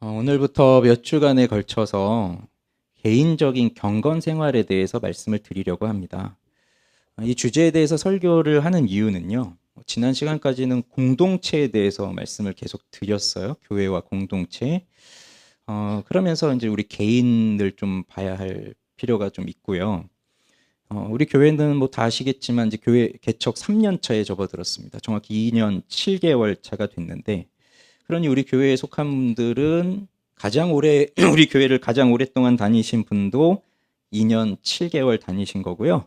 오늘부터 몇 주간에 걸쳐서 개인적인 경건 생활에 대해서 말씀을 드리려고 합니다. 이 주제에 대해서 설교를 하는 이유는요. 지난 시간까지는 공동체에 대해서 말씀을 계속 드렸어요. 교회와 공동체. 그러면서 이제 우리 개인을 좀 봐야 할 필요가 좀 있고요. 우리 교회는 뭐 다 아시겠지만 이제 교회 개척 3년 차에 접어들었습니다. 정확히 2년 7개월 차가 됐는데, 그러니 우리 교회에 속한 분들은 가장 오래 우리 교회를 가장 오랫동안 다니신 분도 2년 7개월 다니신 거고요.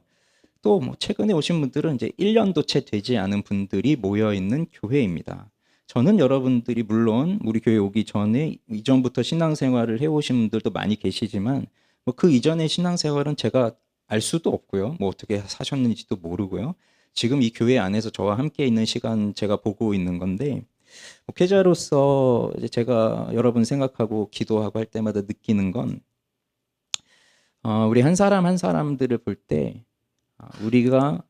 또 뭐 최근에 오신 분들은 이제 1년도 채 되지 않은 분들이 모여 있는 교회입니다. 저는 여러분들이 물론 우리 교회 오기 전에 이전부터 신앙생활을 해오신 분들도 많이 계시지만 뭐 그 이전의 신앙생활은 제가 알 수도 없고요. 뭐 어떻게 사셨는지도 모르고요. 지금 이 교회 안에서 저와 함께 있는 시간 제가 보고 있는 건데, 목회자로서 이제 제가 여러분 생각하고 기도하고 할 때마다 느끼는 건, 우리 한 사람 한 사람들을 볼 때 우리가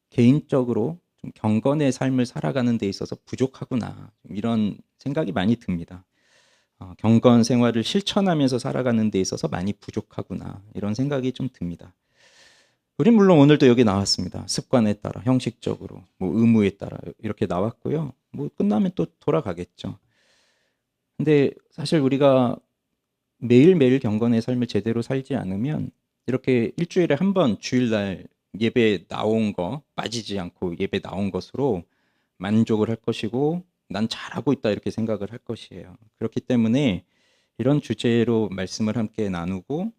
개인적으로 좀 경건의 삶을 살아가는 데 있어서 부족하구나, 이런 생각이 많이 듭니다. 경건 생활을 실천하면서 살아가는 데 있어서 많이 부족하구나, 이런 생각이 좀 듭니다. 우린 물론 오늘도 여기 나왔습니다. 습관에 따라, 형식적으로, 뭐 의무에 따라 이렇게 나왔고요. 뭐 끝나면 또 돌아가겠죠. 근데 사실 우리가 매일매일 경건의 삶을 제대로 살지 않으면 이렇게 일주일에 한 번 주일날 예배 나온 거 빠지지 않고 예배 나온 것으로 만족을 할 것이고, 난 잘하고 있다 이렇게 생각을 할 것이에요. 그렇기 때문에 이런 주제로 말씀을 함께 나누고,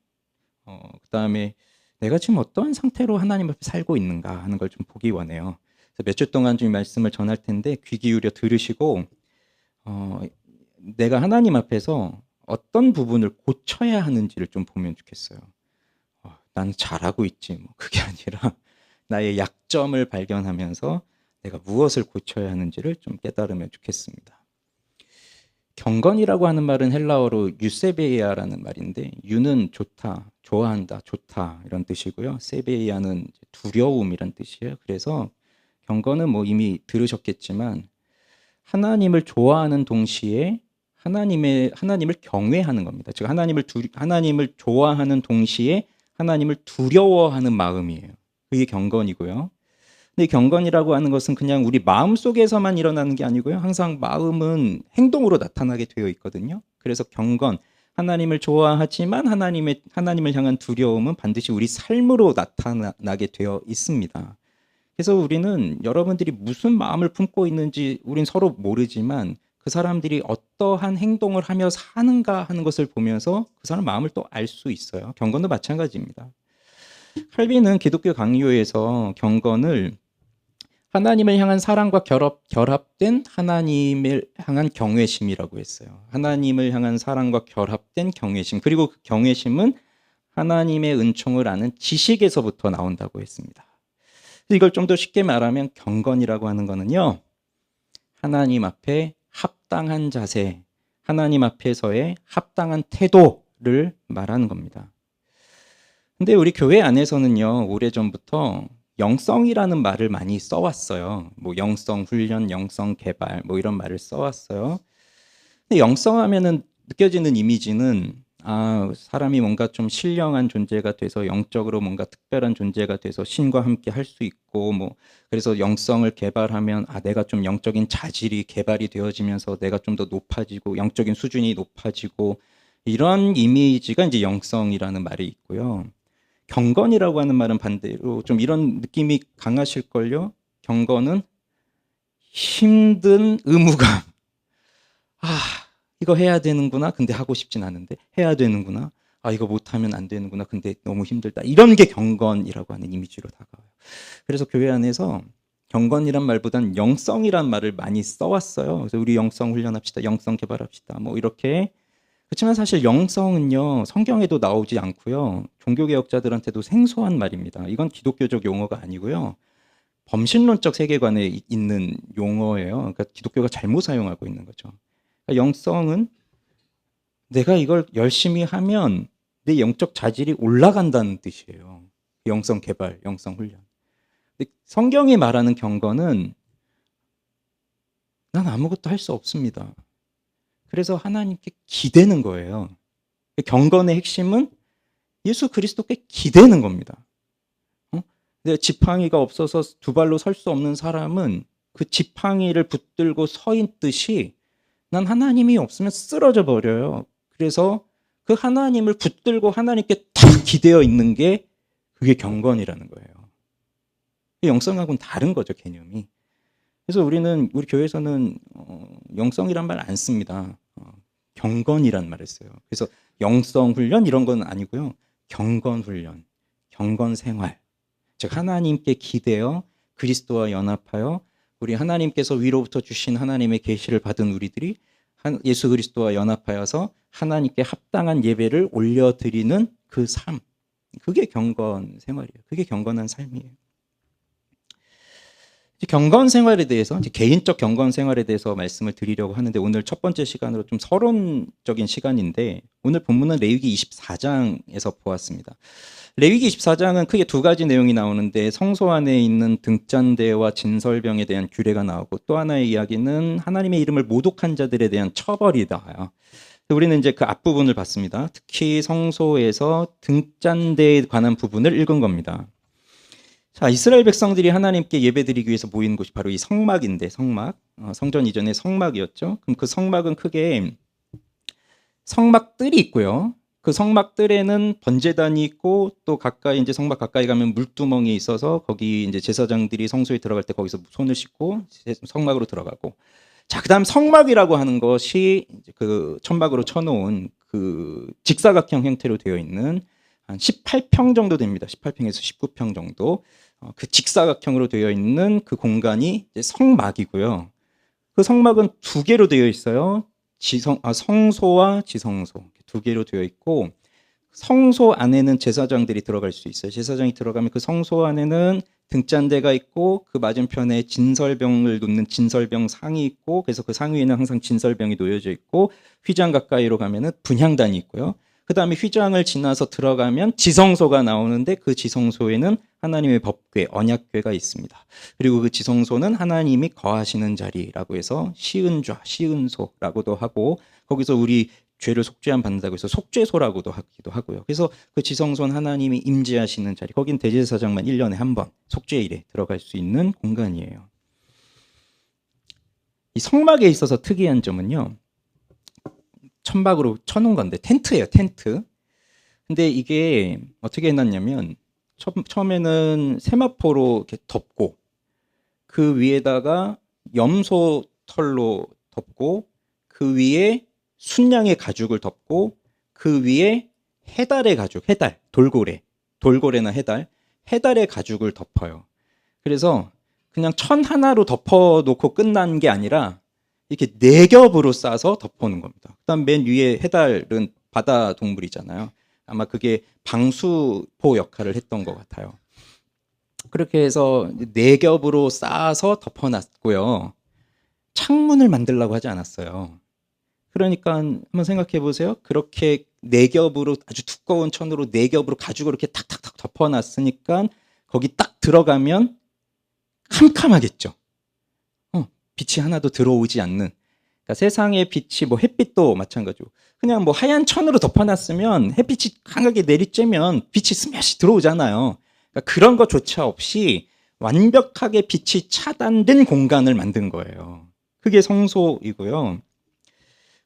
그다음에 내가 지금 어떠한 상태로 하나님 앞에 살고 있는가 하는 걸 좀 보기 원해요. 몇 주 동안 좀 말씀을 전할 텐데 귀 기울여 들으시고, 어, 내가 하나님 앞에서 어떤 부분을 고쳐야 하는지를 좀 보면 좋겠어요. 난 잘하고 있지, 뭐 그게 아니라 나의 약점을 발견하면서 내가 무엇을 고쳐야 하는지를 좀 깨달으면 좋겠습니다. 경건이라고 하는 말은 헬라어로 유세베이아라는 말인데, 유는 좋다, 좋아한다, 좋다 이런 뜻이고요. 세베이아는 두려움이란 뜻이에요. 그래서 경건은 뭐 이미 들으셨겠지만 하나님을 좋아하는 동시에 하나님을 경외하는 겁니다. 즉 하나님을 좋아하는 동시에 하나님을 두려워하는 마음이에요. 그게 경건이고요. 근데 경건이라고 하는 것은 그냥 우리 마음 속에서만 일어나는 게 아니고요. 항상 마음은 행동으로 나타나게 되어 있거든요. 그래서 경건, 하나님을 좋아하지만 하나님을 향한 두려움은 반드시 우리 삶으로 나타나게 되어 있습니다. 그래서 우리는 여러분들이 무슨 마음을 품고 있는지 우린 서로 모르지만 그 사람들이 어떠한 행동을 하며 사는가 하는 것을 보면서 그 사람 마음을 또 알 수 있어요. 경건도 마찬가지입니다. 칼빈은 기독교 강요에서 경건을 하나님을 향한 사랑과 결합된 하나님을 향한 경외심이라고 했어요. 하나님을 향한 사랑과 결합된 경외심, 그리고 그 경외심은 하나님의 은총을 아는 지식에서부터 나온다고 했습니다. 이걸 좀 더 쉽게 말하면 경건이라고 하는 거는요, 하나님 앞에 합당한 자세, 하나님 앞에서의 합당한 태도를 말하는 겁니다. 근데 우리 교회 안에서는요, 오래전부터 영성이라는 말을 많이 써왔어요. 뭐 영성 훈련, 영성 개발, 뭐 이런 말을 써왔어요. 근데 영성 하면은 느껴지는 이미지는, 사람이 뭔가 좀 신령한 존재가 돼서 영적으로 뭔가 특별한 존재가 돼서 신과 함께 할 수 있고, 뭐 그래서 영성을 개발하면 내가 좀 영적인 자질이 개발이 되어지면서 내가 좀 더 높아지고 영적인 수준이 높아지고, 이런 이미지가 이제 영성이라는 말이 있고요. 경건이라고 하는 말은 반대로 좀 이런 느낌이 강하실걸요. 경건은 힘든 의무감. 아, 이거 해야 되는구나. 근데 하고 싶진 않은데 해야 되는구나. 이거 못하면 안 되는구나. 근데 너무 힘들다. 이런 게 경건이라고 하는 이미지로 다가와요. 그래서 교회 안에서 경건이란 말보단 영성이란 말을 많이 써왔어요. 그래서 우리 영성 훈련합시다. 영성 개발합시다. 뭐 이렇게. 그렇지만 사실 영성은요, 성경에도 나오지 않고요. 종교개혁자들한테도 생소한 말입니다. 이건 기독교적 용어가 아니고요. 범신론적 세계관에 있는 용어예요. 그러니까 기독교가 잘못 사용하고 있는 거죠. 그러니까 영성은 내가 이걸 열심히 하면 내 영적 자질이 올라간다는 뜻이에요. 영성 개발, 영성 훈련. 근데 성경이 말하는 경건은 난 아무것도 할 수 없습니다. 그래서 하나님께 기대는 거예요. 경건의 핵심은 예수 그리스도께 기대는 겁니다. 근데 지팡이가 없어서 두 발로 설 수 없는 사람은 그 지팡이를 붙들고 서 있듯이 난 하나님이 없으면 쓰러져 버려요. 그래서 그 하나님을 붙들고 하나님께 딱 기대어 있는 게 그게 경건이라는 거예요. 영성하고는 다른 거죠, 개념이. 그래서 우리 교회에서는 영성이란 말 안 씁니다. 경건이란 말을 써요. 그래서 영성 훈련 이런 건 아니고요. 경건 훈련, 경건 생활. 즉 하나님께 기대어 그리스도와 연합하여 우리 하나님께서 위로부터 주신 하나님의 계시를 받은 우리들이 예수 그리스도와 연합하여서 하나님께 합당한 예배를 올려드리는 그 삶. 그게 경건 생활이에요. 그게 경건한 삶이에요. 경건 생활에 대해서, 개인적 경건 생활에 대해서 말씀을 드리려고 하는데 오늘 첫 번째 시간으로 좀 서론적인 시간인데 오늘 본문은 레위기 24장에서 보았습니다. 레위기 24장은 크게 두 가지 내용이 나오는데 성소 안에 있는 등잔대와 진설병에 대한 규례가 나오고 또 하나의 이야기는 하나님의 이름을 모독한 자들에 대한 처벌이 나와요. 우리는 이제 그 앞부분을 봤습니다. 특히 성소에서 등잔대에 관한 부분을 읽은 겁니다. 자, 이스라엘 백성들이 하나님께 예배드리기 위해서 모이는 곳이 바로 이 성막인데, 성막. 성전 이전의 성막이었죠. 그럼 그 성막은 크게 성막들이 있고요. 그 성막들에는 번제단이 있고 또 가까이 이제 성막 가까이 가면 물두멍이 있어서 거기 이제 제사장들이 성소에 들어갈 때 거기서 손을 씻고 성막으로 들어가고. 자, 그다음 성막이라고 하는 것이 이제 그 천막으로 쳐놓은 그 직사각형 형태로 되어 있는 한 18평 정도 됩니다. 18평에서 19평 정도. 그 직사각형으로 되어 있는 그 공간이 이제 성막이고요. 그 성막은 두 개로 되어 있어요. 성소와 지성소 두 개로 되어 있고 성소 안에는 제사장들이 들어갈 수 있어요. 제사장이 들어가면 그 성소 안에는 등잔대가 있고 그 맞은편에 진설병을 놓는 진설병 상이 있고 그래서 그 상 위에는 항상 진설병이 놓여져 있고 휘장 가까이로 가면은 분향단이 있고요. 그 다음에 휘장을 지나서 들어가면 지성소가 나오는데 그 지성소에는 하나님의 법궤, 언약궤가 있습니다. 그리고 그 지성소는 하나님이 거하시는 자리라고 해서 시은좌, 시은소라고도 하고 거기서 우리 죄를 속죄함 받는다고 해서 속죄소라고도 하기도 하고요. 그래서 그 지성소는 하나님이 임재하시는 자리, 거긴 대제사장만 1년에 한 번 속죄일에 들어갈 수 있는 공간이에요. 이 성막에 있어서 특이한 점은요. 천막으로 쳐놓은 건데 텐트예요, 텐트. 근데 이게 어떻게 해놨냐면 처음에는 세마포로 이렇게 덮고 그 위에다가 염소 털로 덮고 그 위에 순양의 가죽을 덮고 그 위에 해달의 가죽, 해달, 돌고래나 해달의 가죽을 덮어요. 그래서 그냥 천 하나로 덮어놓고 끝난 게 아니라 이렇게 4겹으로 싸서 덮어놓은 겁니다. 그다음 맨 위에 해달은 바다 동물이잖아요. 아마 그게 방수포 역할을 했던 것 같아요. 그렇게 해서 4겹으로 싸서 덮어놨고요. 창문을 만들려고 하지 않았어요. 그러니까 한번 생각해 보세요. 그렇게 4겹으로 아주 두꺼운 천으로 4겹으로 가죽으로 이렇게 탁탁탁 덮어놨으니까 거기 딱 들어가면 캄캄하겠죠. 빛이 하나도 들어오지 않는. 그러니까 세상의 빛이 뭐 햇빛도 마찬가지고 그냥 뭐 하얀 천으로 덮어놨으면 햇빛이 강하게 내리쬐면 빛이 스며시 들어오잖아요. 그러니까 그런 것조차 없이 완벽하게 빛이 차단된 공간을 만든 거예요. 그게 성소이고요.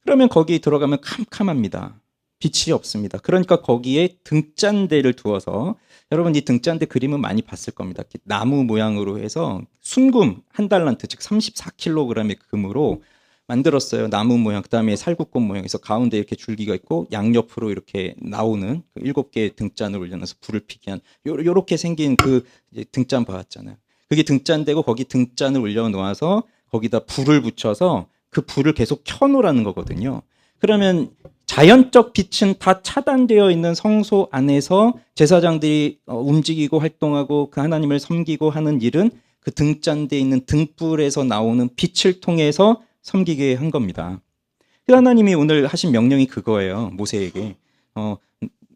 그러면 거기 들어가면 캄캄합니다. 빛이 없습니다. 그러니까 거기에 등잔대를 두어서 여러분 이 등잔대 그림은 많이 봤을 겁니다. 나무 모양으로 해서 순금 한 달란트 즉 34kg의 금으로 만들었어요. 나무 모양 그다음에 살구꽃 모양에서 가운데 이렇게 줄기가 있고 양옆으로 이렇게 나오는 7개의 등잔을 올려놔서 불을 피게 한 요렇게 생긴 그 등잔 봐왔잖아요. 그게 등잔대고 거기 등잔을 올려놓아서 거기다 불을 붙여서 그 불을 계속 켜놓으라는 거거든요. 그러면 자연적 빛은 다 차단되어 있는 성소 안에서 제사장들이 움직이고 활동하고 그 하나님을 섬기고 하는 일은 그 등잔대에 있는 등불에서 나오는 빛을 통해서 섬기게 한 겁니다. 그 하나님이 오늘 하신 명령이 그거예요. 모세에게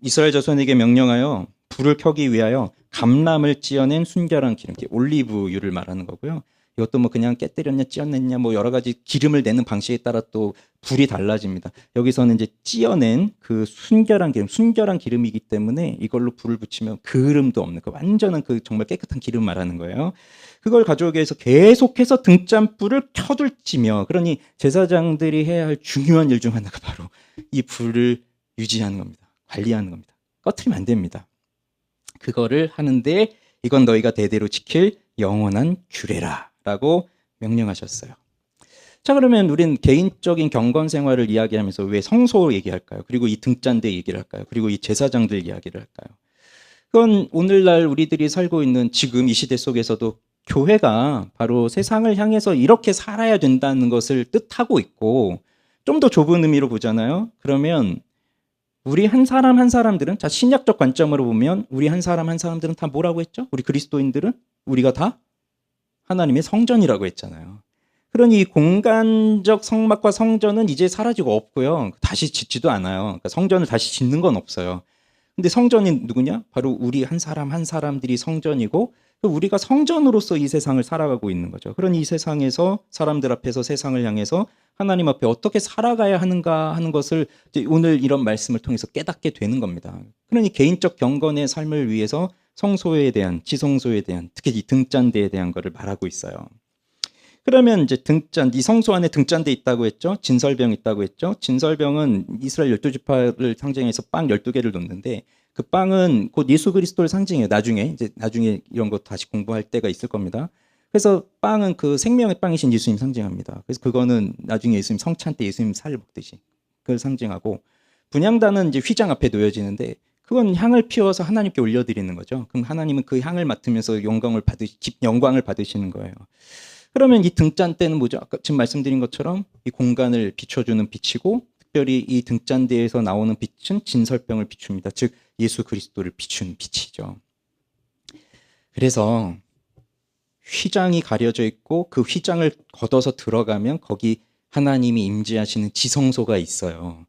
이스라엘 자손에게 명령하여 불을 켜기 위하여 감람을 찧어낸 순결한 기름, 올리브유를 말하는 거고요. 이것도 뭐 그냥 깨뜨렸냐 찧어냈냐 뭐 여러 가지 기름을 내는 방식에 따라 또 불이 달라집니다. 여기서는 이제 찧어낸 그 순결한 기름이기 때문에 이걸로 불을 붙이면 그름도 없는 그 완전한 그 정말 깨끗한 기름 말하는 거예요. 그걸 가져오기 위해서 계속해서 등잔불을 켜둘지며, 그러니 제사장들이 해야 할 중요한 일 중 하나가 바로 이 불을 유지하는 겁니다. 관리하는 겁니다. 꺼트리면 안 됩니다. 그거를 하는데 이건 너희가 대대로 지킬 영원한 규례라 라고 명령하셨어요. 자, 그러면 우린 개인적인 경건 생활을 이야기하면서 왜 성소 얘기할까요? 그리고 이 등잔대 얘기를 할까요? 그리고 이 제사장들 이야기를 할까요? 그건 오늘날 우리들이 살고 있는 지금 이 시대 속에서도 교회가 바로 세상을 향해서 이렇게 살아야 된다는 것을 뜻하고 있고, 좀 더 좁은 의미로 보잖아요. 그러면 우리 한 사람 한 사람들은, 자, 신약적 관점으로 보면 우리 한 사람 한 사람들은 다 뭐라고 했죠? 우리 그리스도인들은 우리가 다 하나님의 성전이라고 했잖아요. 그러니 이 공간적 성막과 성전은 이제 사라지고 없고요. 다시 짓지도 않아요. 그러니까 성전을 다시 짓는 건 없어요. 근데 성전이 누구냐? 바로 우리 한 사람 한 사람들이 성전이고, 우리가 성전으로서 이 세상을 살아가고 있는 거죠. 그러니 이 세상에서 사람들 앞에서 세상을 향해서 하나님 앞에 어떻게 살아가야 하는가 하는 것을 이제 오늘 이런 말씀을 통해서 깨닫게 되는 겁니다. 그러니 개인적 경건의 삶을 위해서 성소에 대한, 지성소에 대한, 특히 이 등잔대에 대한 것을 말하고 있어요. 그러면 이제 이 성소 안에 등잔대 있다고 했죠. 진설병 있다고 했죠. 진설병은 이스라엘 12지파를 상징해서 빵 12개를 놓는데, 그 빵은 곧 예수 그리스도를 상징해요. 나중에 이런 거 다시 공부할 때가 있을 겁니다. 그래서 빵은 그 생명의 빵이신 예수님 상징합니다. 그래서 그거는 나중에 예수님 성찬 때 예수님 살을 먹듯이 그걸 상징하고, 분향단은 이제 휘장 앞에 놓여지는데 그건 향을 피워서 하나님께 올려드리는 거죠. 그럼 하나님은 그 향을 맡으면서 영광을 받으시는 거예요. 그러면 이 등잔대는 뭐죠? 아까 지금 말씀드린 것처럼 이 공간을 비춰주는 빛이고, 특별히 이 등잔대에서 나오는 빛은 진설병을 비춥니다. 즉 예수 그리스도를 비추는 빛이죠. 그래서 휘장이 가려져 있고 그 휘장을 걷어서 들어가면 거기 하나님이 임재하시는 지성소가 있어요.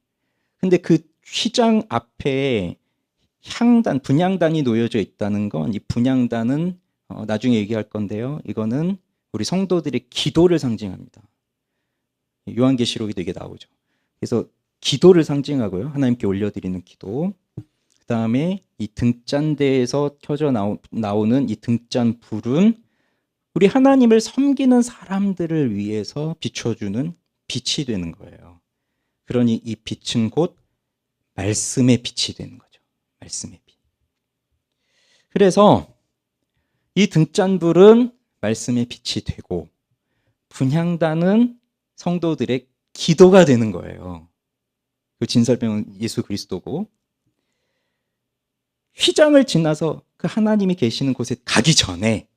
근데 그 휘장 앞에 분향단이 놓여져 있다는 건, 이 분향단은 나중에 얘기할 건데요. 이거는 우리 성도들의 기도를 상징합니다. 요한계시록에도 이게 나오죠. 그래서 기도를 상징하고요. 하나님께 올려드리는 기도. 그 다음에 이 등잔대에서 켜져 나오는 이 등잔불은 우리 하나님을 섬기는 사람들을 위해서 비춰주는 빛이 되는 거예요. 그러니 이 빛은 곧 말씀의 빛이 되는 거죠. 말씀의 빛. 그래서 이 등잔불은 말씀의 빛이 되고, 분향단은 성도들의 기도가 되는 거예요. 그 진설병은 예수 그리스도고, 휘장을 지나서 그 하나님이 계시는 곳에 가기 전에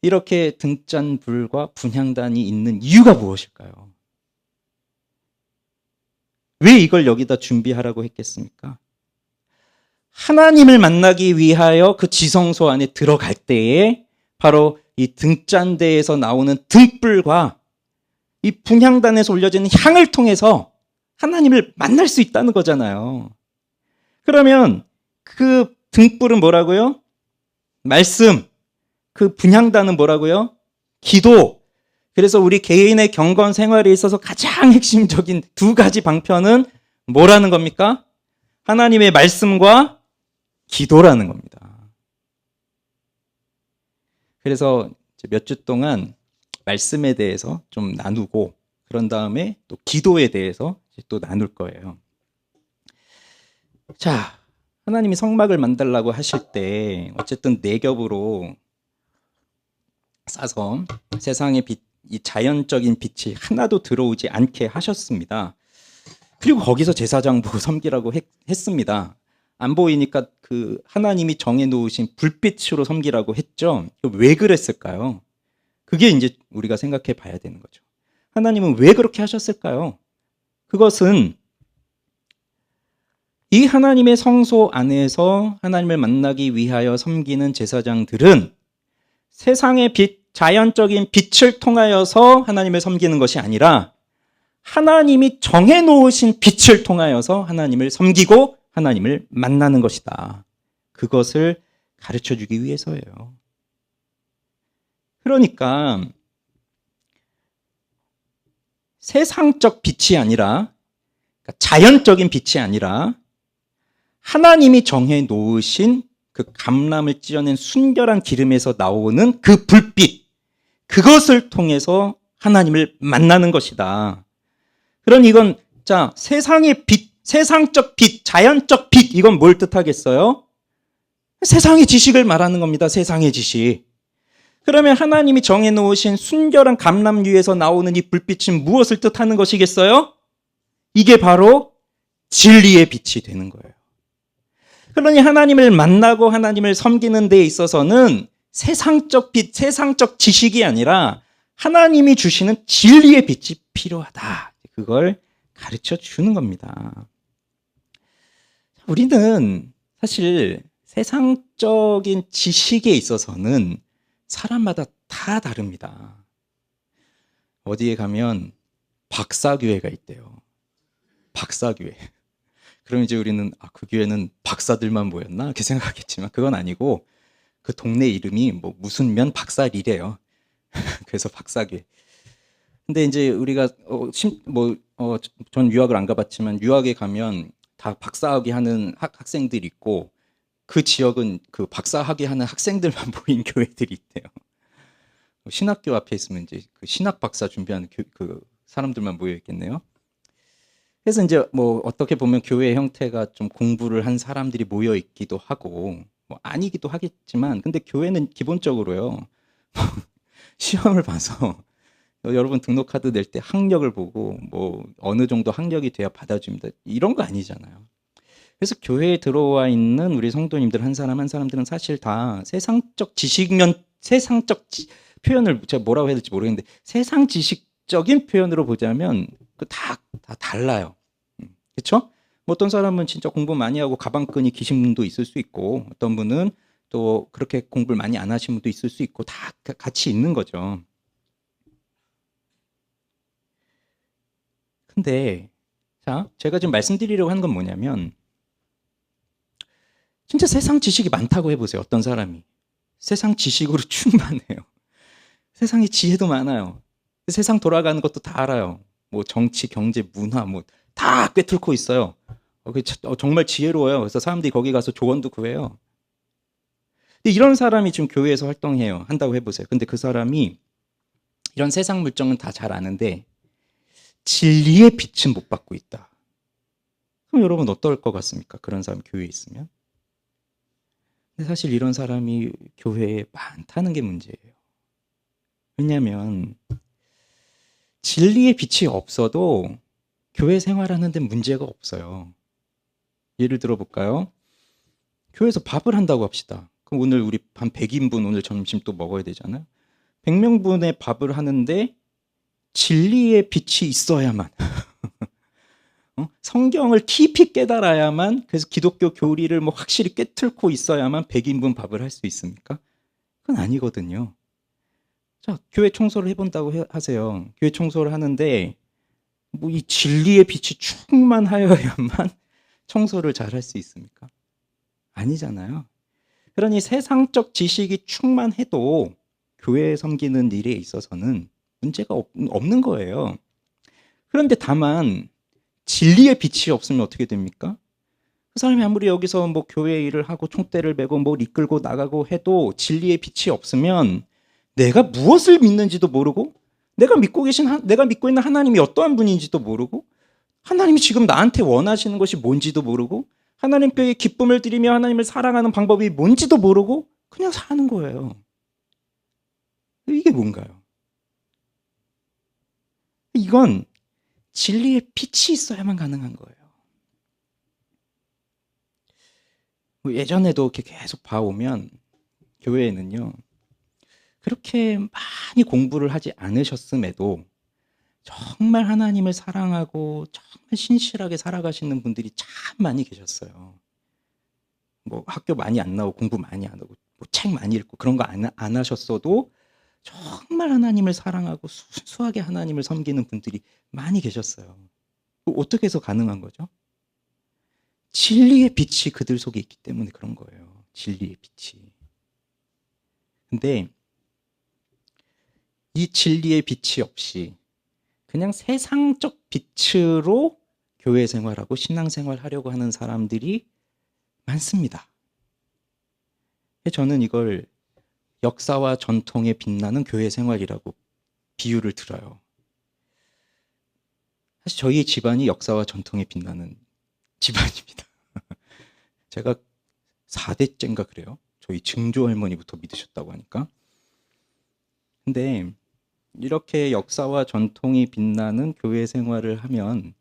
이렇게 등잔불과 분향단이 있는 이유가 무엇일까요? 왜 이걸 여기다 준비하라고 했겠습니까? 하나님을 만나기 위하여 그 지성소 안에 들어갈 때에 바로 이 등잔대에서 나오는 등불과 이 분향단에서 올려지는 향을 통해서 하나님을 만날 수 있다는 거잖아요. 그러면 그 등불은 뭐라고요? 말씀. 그 분향단은 뭐라고요? 기도. 그래서 우리 개인의 경건 생활에 있어서 가장 핵심적인 두 가지 방편은 뭐라는 겁니까? 하나님의 말씀과 기도라는 겁니다. 그래서 몇 주 동안 말씀에 대해서 좀 나누고, 그런 다음에 또 기도에 대해서 또 나눌 거예요. 자, 하나님이 성막을 만들라고 하실 때 어쨌든 네 겹으로 싸서 세상의 빛, 이 자연적인 빛이 하나도 들어오지 않게 하셨습니다. 그리고 거기서 제사장 보고 섬기라고 했습니다. 안 보이니까 그 하나님이 정해놓으신 불빛으로 섬기라고 했죠. 왜 그랬을까요? 그게 이제 우리가 생각해 봐야 되는 거죠. 하나님은 왜 그렇게 하셨을까요? 그것은 이 하나님의 성소 안에서 하나님을 만나기 위하여 섬기는 제사장들은 세상의 빛, 자연적인 빛을 통하여서 하나님을 섬기는 것이 아니라 하나님이 정해놓으신 빛을 통하여서 하나님을 섬기고 하나님을 만나는 것이다. 그것을 가르쳐주기 위해서예요. 그러니까 세상적 빛이 아니라, 그러니까 자연적인 빛이 아니라 하나님이 정해 놓으신 그 감람을 찢어낸 순결한 기름에서 나오는 그 불빛, 그것을 통해서 하나님을 만나는 것이다. 그러니 이건 자, 세상의 빛, 세상적 빛, 자연적 빛, 이건 뭘 뜻하겠어요? 세상의 지식을 말하는 겁니다. 세상의 지식. 그러면 하나님이 정해놓으신 순결한 감람류에서 나오는 이 불빛은 무엇을 뜻하는 것이겠어요? 이게 바로 진리의 빛이 되는 거예요. 그러니 하나님을 만나고 하나님을 섬기는 데 있어서는 세상적 빛, 세상적 지식이 아니라 하나님이 주시는 진리의 빛이 필요하다. 그걸 가르쳐 주는 겁니다. 우리는 사실 세상적인 지식에 있어서는 사람마다 다 다릅니다. 어디에 가면 박사교회가 있대요. 박사교회. 그럼 이제 우리는 그 교회는 박사들만 모였나? 이렇게 생각하겠지만 그건 아니고 그 동네 이름이 뭐 무슨 면 박사리래요. 그래서 박사교회. 근데 이제 우리가 전 유학을 안 가봤지만 유학에 가면 다 박사학위 하는 학생들이 있고 그 지역은 그 박사학위 하는 학생들만 모인 교회들이 있대요. 신학교 앞에 있으면 이제 그 신학 박사 준비하는 그 사람들만 모여 있겠네요. 그래서 이제 뭐 어떻게 보면 교회 형태가 좀 공부를 한 사람들이 모여 있기도 하고 뭐 아니기도 하겠지만 근데 교회는 기본적으로요. 시험을 봐서 여러분 등록 카드 낼 때 학력을 보고 뭐 어느 정도 학력이 돼야 받아줍니다. 이런 거 아니잖아요. 그래서 교회에 들어와 있는 우리 성도님들 한 사람 한 사람들은 사실 다 세상적 표현을 제가 뭐라고 해야 될지 모르겠는데 세상 지식적인 표현으로 보자면 다 달라요. 그렇죠? 뭐 어떤 사람은 진짜 공부 많이 하고 가방끈이 기신 분도 있을 수 있고 어떤 분은 또 그렇게 공부를 많이 안 하신 분도 있을 수 있고 다 같이 있는 거죠. 근데 자, 제가 지금 말씀드리려고 하는 건 뭐냐면 진짜 세상 지식이 많다고 해보세요. 어떤 사람이. 세상 지식으로 충만해요. 세상에 지혜도 많아요. 세상 돌아가는 것도 다 알아요. 뭐 정치, 경제, 문화 뭐 다 꿰뚫고 있어요. 정말 지혜로워요. 그래서 사람들이 거기 가서 조언도 구해요. 근데 이런 사람이 지금 교회에서 활동해요. 한다고 해보세요. 근데 그 사람이 이런 세상 물정은 다 잘 아는데 진리의 빛은 못 받고 있다. 그럼 여러분 어떨 것 같습니까? 그런 사람 교회에 있으면. 근데 사실 이런 사람이 교회에 많다는 게 문제예요. 왜냐하면 진리의 빛이 없어도 교회 생활하는 데 문제가 없어요. 예를 들어 볼까요? 교회에서 밥을 한다고 합시다. 그럼 오늘 우리 한 100인분 오늘 점심 또 먹어야 되잖아요. 100명분의 밥을 하는데 진리의 빛이 있어야만 성경을 깊이 깨달아야만 그래서 기독교 교리를 뭐 확실히 꿰뚫고 있어야만 100인분 밥을 할 수 있습니까? 그건 아니거든요. 자, 교회 청소를 해본다고 하세요. 교회 청소를 하는데 뭐 이 진리의 빛이 충만하여야만 청소를 잘 할 수 있습니까? 아니잖아요. 그러니 세상적 지식이 충만해도 교회 섬기는 일에 있어서는 문제가 없는 거예요. 그런데 다만 진리의 빛이 없으면 어떻게 됩니까? 그 사람이 아무리 여기서 뭐 교회 일을 하고 총대를 메고 뭘 이끌고 나가고 해도 진리의 빛이 없으면 내가 무엇을 믿는지도 모르고 내가 믿고 있는 하나님이 어떠한 분인지도 모르고 하나님이 지금 나한테 원하시는 것이 뭔지도 모르고 하나님께 기쁨을 드리며 하나님을 사랑하는 방법이 뭔지도 모르고 그냥 사는 거예요. 이게 뭔가요? 이건 진리의 빛이 있어야만 가능한 거예요. 예전에도 이렇게 계속 봐오면 교회에는요. 그렇게 많이 공부를 하지 않으셨음에도 정말 하나님을 사랑하고 정말 신실하게 살아가시는 분들이 참 많이 계셨어요. 뭐 학교 많이 안 나오고 공부 많이 안 하고 뭐 책 많이 읽고 그런 거 안 하셨어도 정말 하나님을 사랑하고 순수하게 하나님을 섬기는 분들이 많이 계셨어요. 어떻게 해서 가능한 거죠? 진리의 빛이 그들 속에 있기 때문에 그런 거예요. 진리의 빛이. 근데 이 진리의 빛이 없이 그냥 세상적 빛으로 교회 생활하고 신앙생활 하려고 하는 사람들이 많습니다. 저는 이걸 역사와 전통에 빛나는 교회 생활이라고 비유를 들어요. 사실 저희 집안이 역사와 전통에 빛나는 집안입니다. 제가 4대째인가 그래요. 저희 증조 할머니부터 믿으셨다고 하니까. 근데 이렇게 역사와 전통이 빛나는 교회 생활을 하면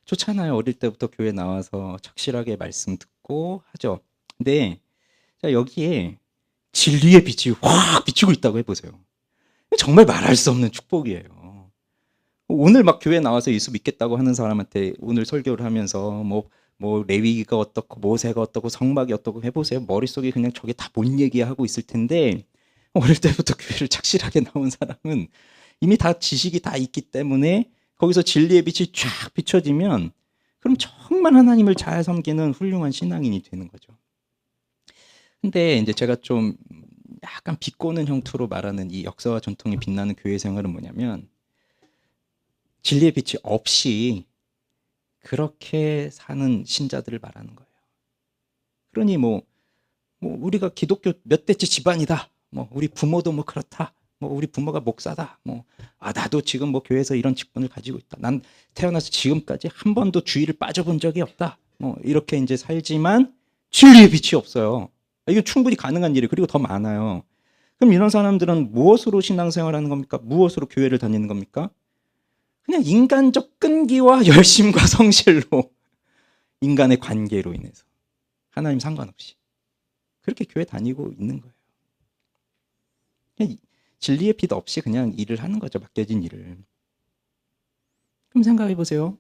좋잖아요. 어릴 때부터 교회 나와서 착실하게 말씀 듣고 하죠. 근데 여기에 진리의 빛이 확 비치고 있다고 해보세요. 정말 말할 수 없는 축복이에요. 오늘 막 교회 나와서 예수 믿겠다고 하는 사람한테 오늘 설교를 하면서 뭐 레위기가 어떻고 모세가 어떻고 성막이 어떻고 해보세요. 머릿속에 그냥 저게 다 뭔 얘기하고 있을 텐데 어릴 때부터 교회를 착실하게 나온 사람은 이미 다 지식이 다 있기 때문에 거기서 진리의 빛이 쫙 비춰지면 그럼 정말 하나님을 잘 섬기는 훌륭한 신앙인이 되는 거죠. 근데 이제 제가 좀 약간 비꼬는 형태로 말하는 이 역사와 전통이 빛나는 교회 생활은 뭐냐면 진리의 빛이 없이 그렇게 사는 신자들을 말하는 거예요. 그러니 뭐 우리가 기독교 몇 대째 집안이다. 우리 부모도 그렇다. 우리 부모가 목사다. 나도 지금 교회에서 이런 직분을 가지고 있다. 난 태어나서 지금까지 한 번도 주일을 빠져본 적이 없다. 이렇게 이제 살지만 진리의 빛이 없어요. 이건 충분히 가능한 일이에요. 그리고 더 많아요. 그럼 이런 사람들은 무엇으로 신앙생활하는 겁니까? 무엇으로 교회를 다니는 겁니까? 그냥 인간적 끈기와 열심과 성실로 인간의 관계로 인해서 하나님 상관없이 그렇게 교회 다니고 있는 거예요. 그냥 진리의 빛 없이 그냥 일을 하는 거죠. 맡겨진 일을. 그럼 생각해 보세요.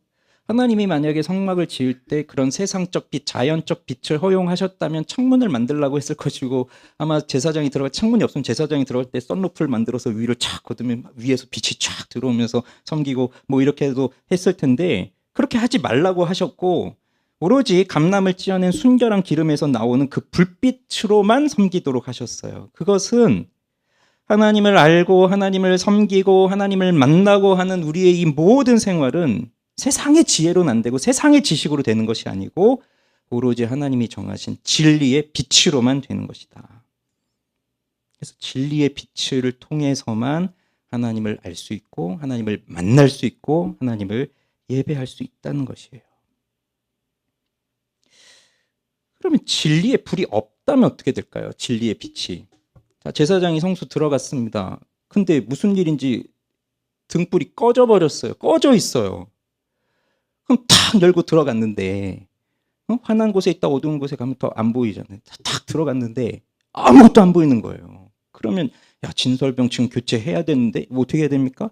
하나님이 만약에 성막을 지을 때 그런 세상적 빛, 자연적 빛을 허용하셨다면 창문을 만들라고 했을 것이고 아마 제사장이 들어갈 창문이 없으면 제사장이 들어갈 때 썬루프를 만들어서 위를 쫙 걷으면 위에서 빛이 쫙 들어오면서 섬기고 이렇게도 했을 텐데 그렇게 하지 말라고 하셨고 오로지 감람을 찧어낸 순결한 기름에서 나오는 그 불빛으로만 섬기도록 하셨어요. 그것은 하나님을 알고 하나님을 섬기고 하나님을 만나고 하는 우리의 이 모든 생활은 세상의 지혜로는 안 되고 세상의 지식으로 되는 것이 아니고 오로지 하나님이 정하신 진리의 빛으로만 되는 것이다. 그래서 진리의 빛을 통해서만 하나님을 알 수 있고 하나님을 만날 수 있고 하나님을 예배할 수 있다는 것이에요. 그러면 진리의 불이 없다면 어떻게 될까요? 진리의 빛이. 자, 제사장이 성수 들어갔습니다. 근데 무슨 일인지 등불이 꺼져 버렸어요. 꺼져 있어요. 그럼 탁 열고 들어갔는데 환한 곳에 있다 어두운 곳에 가면 더 안 보이잖아요. 탁 들어갔는데 아무것도 안 보이는 거예요. 그러면 진설병 지금 교체해야 되는데 어떻게 해야 됩니까?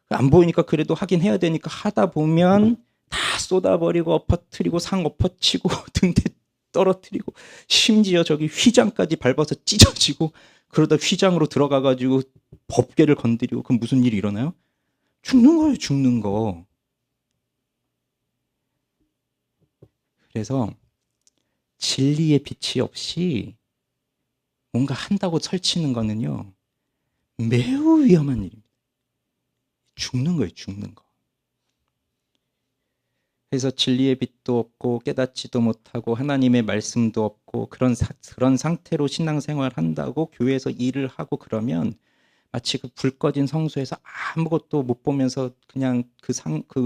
안 보이니까 그래도 하긴 해야 되니까 하다 보면 다 쏟아버리고 엎어뜨리고 상 엎어치고 등대 떨어뜨리고 심지어 저기 휘장까지 밟아서 찢어지고 그러다 휘장으로 들어가가지고 법궤를 건드리고 그럼 무슨 일이 일어나요? 죽는 거예요. 죽는 거. 그래서 진리의 빛이 없이 뭔가 한다고 설치는 거는요. 매우 위험한 일입니다. 죽는 거예요. 죽는 거. 그래서 진리의 빛도 없고 깨닫지도 못하고 하나님의 말씀도 없고 그런 상태로 신앙생활 한다고 교회에서 일을 하고 그러면 마치 그 불 꺼진 성소에서 아무것도 못 보면서 그냥 그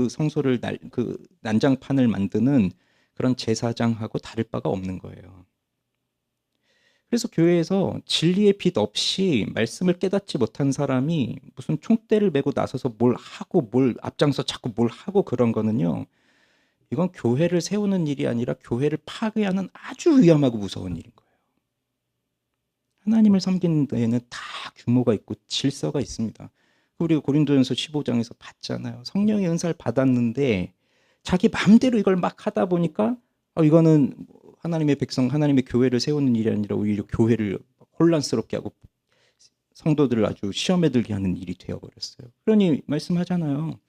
성소를 그 난장판을 만드는 그런 제사장하고 다를 바가 없는 거예요. 그래서 교회에서 진리의 빛 없이 말씀을 깨닫지 못한 사람이 무슨 총대를 메고 나서서 뭘 하고 뭘 앞장서 자꾸 뭘 하고 그런 거는요. 이건 교회를 세우는 일이 아니라 교회를 파괴하는 아주 위험하고 무서운 일인 거예요. 하나님을 섬기는 데에는 다 규모가 있고 질서가 있습니다. 우리가 고린도전서 15장에서 봤잖아요. 성령의 은사를 받았는데 자기 마음대로 이걸 막 하다 보니까 이거는 하나님의 백성, 하나님의 교회를 세우는 일이 아니라 오히려 교회를 혼란스럽게 하고 성도들을 아주 시험에 들게 하는 일이 되어버렸어요. 그러니 말씀하잖아요.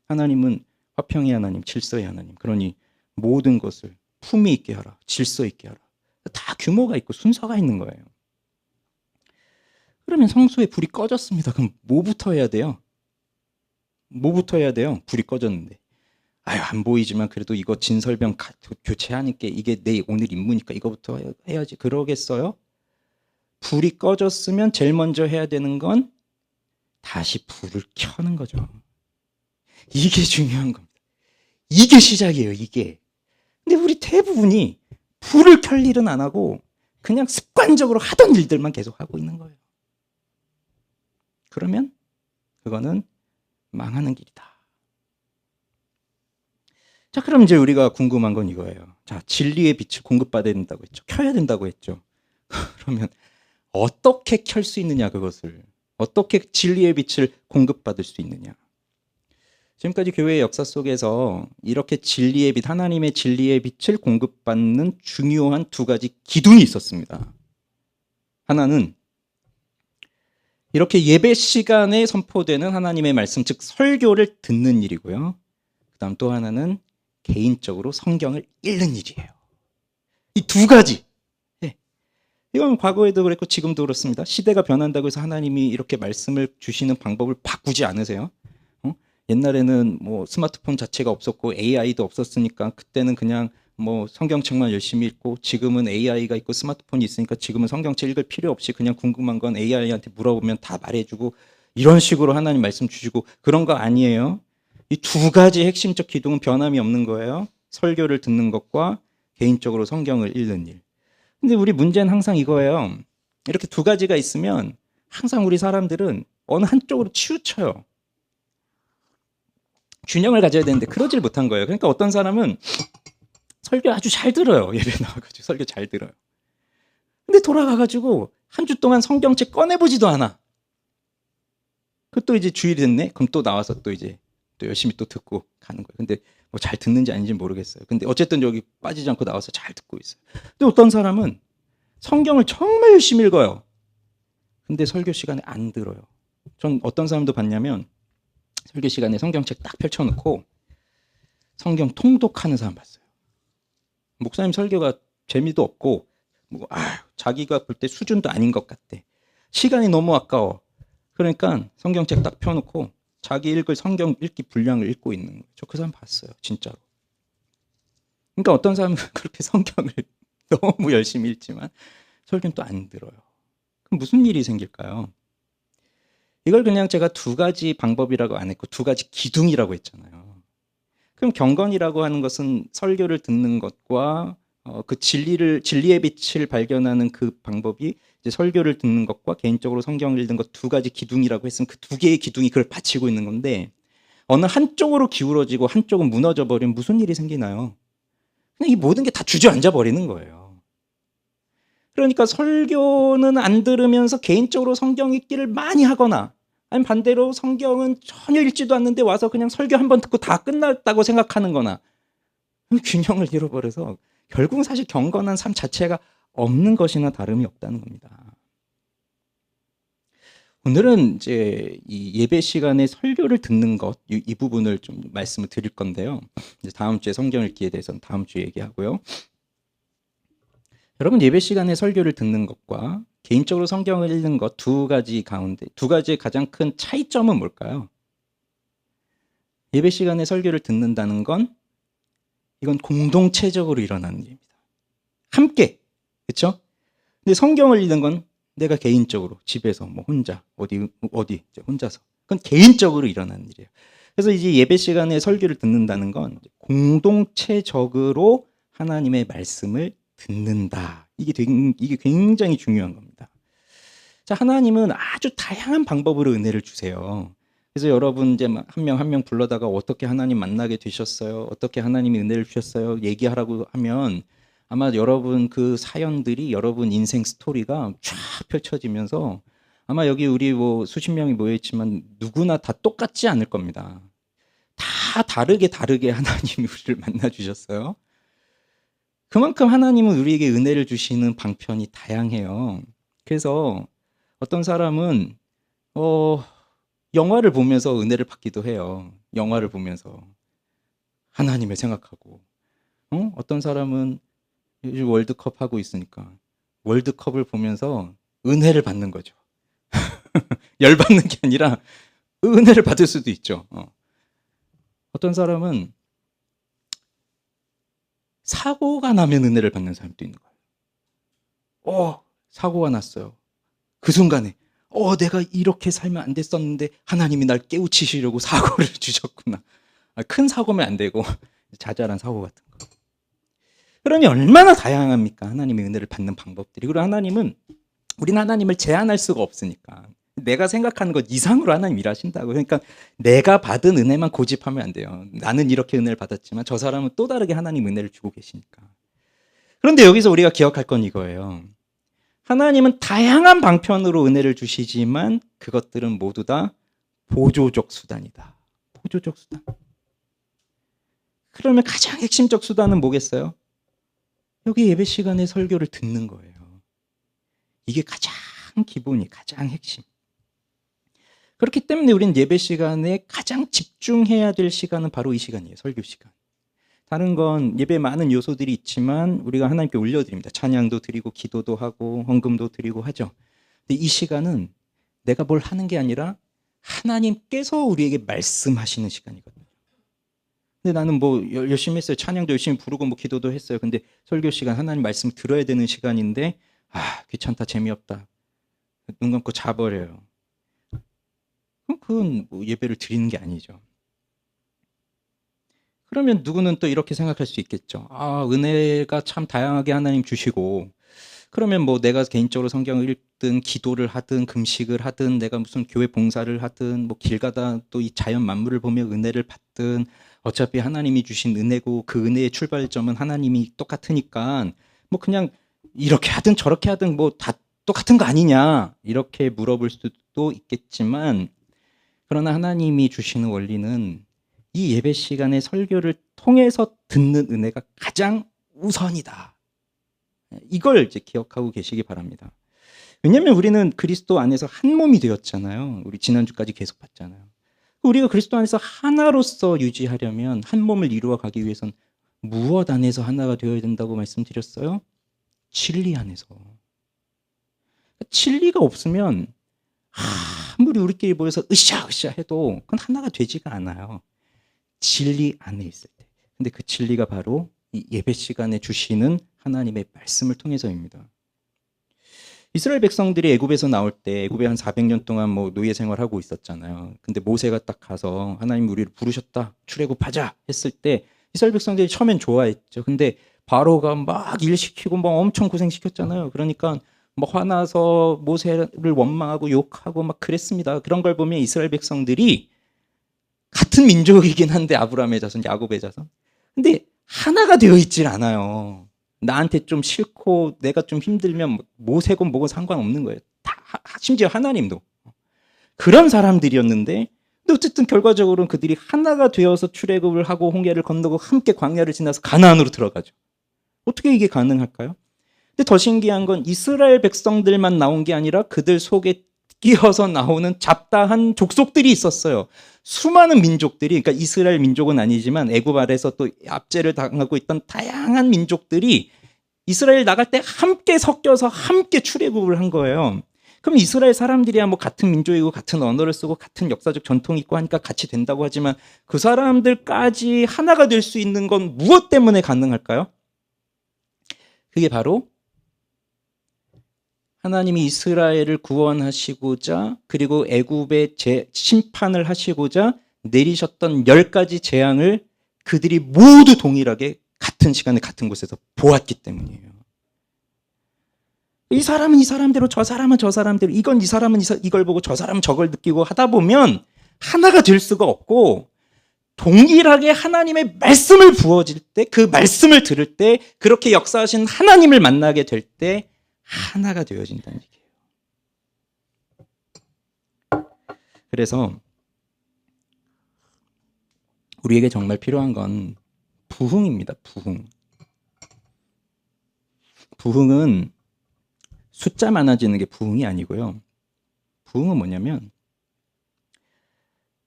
하나님은 화평의 하나님, 질서의 하나님. 그러니 모든 것을 품위 있게 하라, 질서 있게 하라. 다 규모가 있고 순서가 있는 거예요. 그러면 성소에 불이 꺼졌습니다. 그럼 뭐부터 해야 돼요? 뭐부터 해야 돼요? 불이 꺼졌는데. 아유, 안 보이지만 그래도 이거 진설병 교체하니까 이게 내 오늘 임무니까 이거부터 해야지. 그러겠어요? 불이 꺼졌으면 제일 먼저 해야 되는 건 다시 불을 켜는 거죠. 이게 중요한 겁니다. 이게 시작이에요, 이게. 근데 우리 대부분이 불을 켤 일은 안 하고 그냥 습관적으로 하던 일들만 계속 하고 있는 거예요. 그러면 그거는 망하는 길이다. 자, 그럼 이제 우리가 궁금한 건 이거예요. 자, 진리의 빛을 공급받아야 된다고 했죠. 켜야 된다고 했죠. 그러면 어떻게 켤 수 있느냐, 그것을. 어떻게 진리의 빛을 공급받을 수 있느냐. 지금까지 교회의 역사 속에서 이렇게 진리의 빛, 하나님의 진리의 빛을 공급받는 중요한 두 가지 기둥이 있었습니다. 하나는 이렇게 예배 시간에 선포되는 하나님의 말씀, 즉 설교를 듣는 일이고요. 그다음 또 하나는 개인적으로 성경을 읽는 일이에요. 이 두 가지. 네. 이건 과거에도 그랬고 지금도 그렇습니다. 시대가 변한다고 해서 하나님이 이렇게 말씀을 주시는 방법을 바꾸지 않으세요. 옛날에는 뭐 스마트폰 자체가 없었고 AI도 없었으니까 그때는 그냥 뭐 성경책만 열심히 읽고, 지금은 AI가 있고 스마트폰이 있으니까 지금은 성경책 읽을 필요 없이 그냥 궁금한 건 AI한테 물어보면 다 말해주고, 이런 식으로 하나님 말씀 주시고 그런 거 아니에요. 이 두 가지 핵심적 기둥은 변함이 없는 거예요. 설교를 듣는 것과 개인적으로 성경을 읽는 일. 근데 우리 문제는 항상 이거예요. 이렇게 두 가지가 있으면 항상 우리 사람들은 어느 한쪽으로 치우쳐요. 균형을 가져야 되는데 그러질 못한 거예요. 그러니까 어떤 사람은 설교 아주 잘 들어요. 예배 나와가지고 설교 잘 들어요. 근데 돌아가가지고 한 주 동안 성경책 꺼내보지도 않아. 그것도 이제 주일이 됐네? 그럼 또 나와서 또 이제 또 열심히 또 듣고 가는 거예요. 근데 뭐 잘 듣는지 아닌지 모르겠어요. 근데 어쨌든 여기 빠지지 않고 나와서 잘 듣고 있어요. 근데 어떤 사람은 성경을 정말 열심히 읽어요. 근데 설교 시간에 안 들어요. 전 어떤 사람도 봤냐면 설교 시간에 성경책 딱 펼쳐놓고 성경 통독하는 사람 봤어요. 목사님 설교가 재미도 없고 뭐 자기가 볼 때 수준도 아닌 것 같대. 시간이 너무 아까워. 그러니까 성경책 딱 펴놓고 자기 읽을 성경 읽기 분량을 읽고 있는 거예요. 저 그 사람 봤어요, 진짜로. 그러니까 어떤 사람은 그렇게 성경을 너무 열심히 읽지만 설교는 또 안 들어요. 그럼 무슨 일이 생길까요? 이걸 그냥 제가 두 가지 방법이라고 안 했고 두 가지 기둥이라고 했잖아요. 그럼 경건이라고 하는 것은 설교를 듣는 것과 그 진리의 빛을 발견하는 그 방법이 이제 설교를 듣는 것과 개인적으로 성경을 읽는 것 두 가지 기둥이라고 했으면 그 두 개의 기둥이 그걸 받치고 있는 건데, 어느 한쪽으로 기울어지고 한쪽은 무너져 버리면 무슨 일이 생기나요? 그냥 이 모든 게 다 주저앉아 버리는 거예요. 그러니까 설교는 안 들으면서 개인적으로 성경 읽기를 많이 하거나, 아니면 반대로 성경은 전혀 읽지도 않는데 와서 그냥 설교 한 번 듣고 다 끝났다고 생각하는 거나, 균형을 잃어버려서 결국은 사실 경건한 삶 자체가 없는 것이나 다름이 없다는 겁니다. 오늘은 이제 이 예배 시간에 설교를 듣는 것, 이 부분을 좀 말씀을 드릴 건데요. 이제 다음 주에 성경 읽기에 대해서는 다음 주에 얘기하고요. 여러분, 예배 시간에 설교를 듣는 것과 개인적으로 성경을 읽는 것 두 가지 가운데 두 가지의 가장 큰 차이점은 뭘까요? 예배 시간에 설교를 듣는다는 건 이건 공동체적으로 일어나는 일입니다. 함께, 그렇죠? 근데 성경을 읽는 건 내가 개인적으로 집에서 뭐 혼자 어디 이제 혼자서, 그건 개인적으로 일어나는 일이에요. 그래서 이제 예배 시간에 설교를 듣는다는 건 공동체적으로 하나님의 말씀을 듣는다. 이게 굉장히 중요한 겁니다. 자, 하나님은 아주 다양한 방법으로 은혜를 주세요. 그래서 여러분 이제 한 명 한 명 불러다가 어떻게 하나님 만나게 되셨어요? 어떻게 하나님이 은혜를 주셨어요? 얘기하라고 하면 아마 여러분 그 사연들이 여러분 인생 스토리가 쫙 펼쳐지면서 아마 여기 우리 뭐 수십 명이 모여 있지만 누구나 다 똑같지 않을 겁니다. 다 다르게 하나님이 우리를 만나 주셨어요. 그만큼 하나님은 우리에게 은혜를 주시는 방편이 다양해요. 그래서 어떤 사람은 영화를 보면서 은혜를 받기도 해요. 영화를 보면서 하나님을 생각하고, 어떤 사람은 요즘 월드컵 하고 있으니까 월드컵을 보면서 은혜를 받는 거죠. 열받는 게 아니라 은혜를 받을 수도 있죠. 어떤 사람은 사고가 나면 은혜를 받는 사람도 있는 거예요. 사고가 났어요. 그 순간에 내가 이렇게 살면 안 됐었는데 하나님이 날 깨우치시려고 사고를 주셨구나. 큰 사고면 안 되고 자잘한 사고 같은 거. 그러니 얼마나 다양합니까? 하나님의 은혜를 받는 방법들이. 그리고 우리는 하나님을 제한할 수가 없으니까. 내가 생각하는 것 이상으로 하나님 일하신다고. 그러니까 내가 받은 은혜만 고집하면 안 돼요. 나는 이렇게 은혜를 받았지만 저 사람은 또 다르게 하나님 은혜를 주고 계시니까. 그런데 여기서 우리가 기억할 건 이거예요. 하나님은 다양한 방편으로 은혜를 주시지만 그것들은 모두 다 보조적 수단이다. 보조적 수단. 그러면 가장 핵심적 수단은 뭐겠어요? 여기 예배 시간에 설교를 듣는 거예요. 이게 가장 기본이, 가장 핵심. 그렇기 때문에 우리는 예배 시간에 가장 집중해야 될 시간은 바로 이 시간이에요. 설교 시간. 다른 건 예배에 많은 요소들이 있지만 우리가 하나님께 올려드립니다. 찬양도 드리고 기도도 하고 헌금도 드리고 하죠. 근데 이 시간은 내가 뭘 하는 게 아니라 하나님께서 우리에게 말씀하시는 시간이거든요. 근데 나는 열심히 했어요. 찬양도 열심히 부르고 기도도 했어요. 근데 설교 시간, 하나님 말씀 들어야 되는 시간인데 귀찮다, 재미없다. 눈 감고 자버려요. 그건 예배를 드리는 게 아니죠. 그러면 누구는 또 이렇게 생각할 수 있겠죠. 은혜가 참 다양하게 하나님 주시고, 그러면 내가 개인적으로 성경을 읽든 기도를 하든 금식을 하든 내가 무슨 교회 봉사를 하든 길 가다 또 이 자연 만물을 보며 은혜를 받든 어차피 하나님이 주신 은혜고 그 은혜의 출발점은 하나님이 똑같으니까 그냥 이렇게 하든 저렇게 하든 다 똑같은 거 아니냐 이렇게 물어볼 수도 있겠지만, 그러나 하나님이 주시는 원리는 이 예배 시간에 설교를 통해서 듣는 은혜가 가장 우선이다. 이걸 이제 기억하고 계시기 바랍니다. 왜냐하면 우리는 그리스도 안에서 한 몸이 되었잖아요. 우리 지난주까지 계속 봤잖아요. 우리가 그리스도 안에서 하나로서 유지하려면, 한 몸을 이루어 가기 위해선 무엇 안에서 하나가 되어야 된다고 말씀드렸어요? 진리 안에서. 진리가 없으면 아무리 우리끼리 모여서 으쌰으쌰 해도 그건 하나가 되지가 않아요. 진리 안에 있을 때. 근데 그 진리가 바로 이 예배 시간에 주시는 하나님의 말씀을 통해서입니다. 이스라엘 백성들이 애굽에서 나올 때 애굽에 한 400년 동안 노예 생활하고 있었잖아요. 근데 모세가 딱 가서 하나님 우리를 부르셨다, 출애굽하자 했을 때 이스라엘 백성들이 처음엔 좋아했죠. 근데 바로가 막 일 시키고 엄청 고생시켰잖아요. 그러니까 화나서 모세를 원망하고 욕하고 그랬습니다. 그런 걸 보면 이스라엘 백성들이 같은 민족이긴 한데, 아브라함의 자손, 야곱의 자손. 근데 하나가 되어 있질 않아요. 나한테 좀 싫고 내가 좀 힘들면 모세고 뭐고 상관없는 거예요. 심지어 하나님도. 그런 사람들이었는데, 근데 어쨌든 결과적으로는 그들이 하나가 되어서 출애굽을 하고 홍해를 건너고 함께 광야를 지나서 가나안으로 들어가죠. 어떻게 이게 가능할까요? 근데 더 신기한 건 이스라엘 백성들만 나온 게 아니라 그들 속에 끼어서 나오는 잡다한 족속들이 있었어요. 수많은 민족들이, 그러니까 이스라엘 민족은 아니지만 애굽 아래서 또 압제를 당하고 있던 다양한 민족들이 이스라엘 나갈 때 함께 섞여서 함께 출애굽을 한 거예요. 그럼 이스라엘 사람들이야 같은 민족이고 같은 언어를 쓰고 같은 역사적 전통이 있고 하니까 같이 된다고 하지만, 그 사람들까지 하나가 될 수 있는 건 무엇 때문에 가능할까요? 그게 바로 하나님이 이스라엘을 구원하시고자, 그리고 애굽의 심판을 하시고자 내리셨던 10가지 재앙을 그들이 모두 동일하게 같은 시간에 같은 곳에서 보았기 때문이에요. 이 사람은 이 사람대로, 저 사람은 저 사람대로, 이건 이 사람은 이걸 보고 저 사람은 저걸 느끼고 하다 보면 하나가 될 수가 없고, 동일하게 하나님의 말씀을 부어질 때, 그 말씀을 들을 때, 그렇게 역사하신 하나님을 만나게 될 때 하나가 되어진다는 얘기예요. 그래서 우리에게 정말 필요한 건 부흥입니다. 부흥은 숫자 많아지는 게 부흥이 아니고요. 부흥은 뭐냐면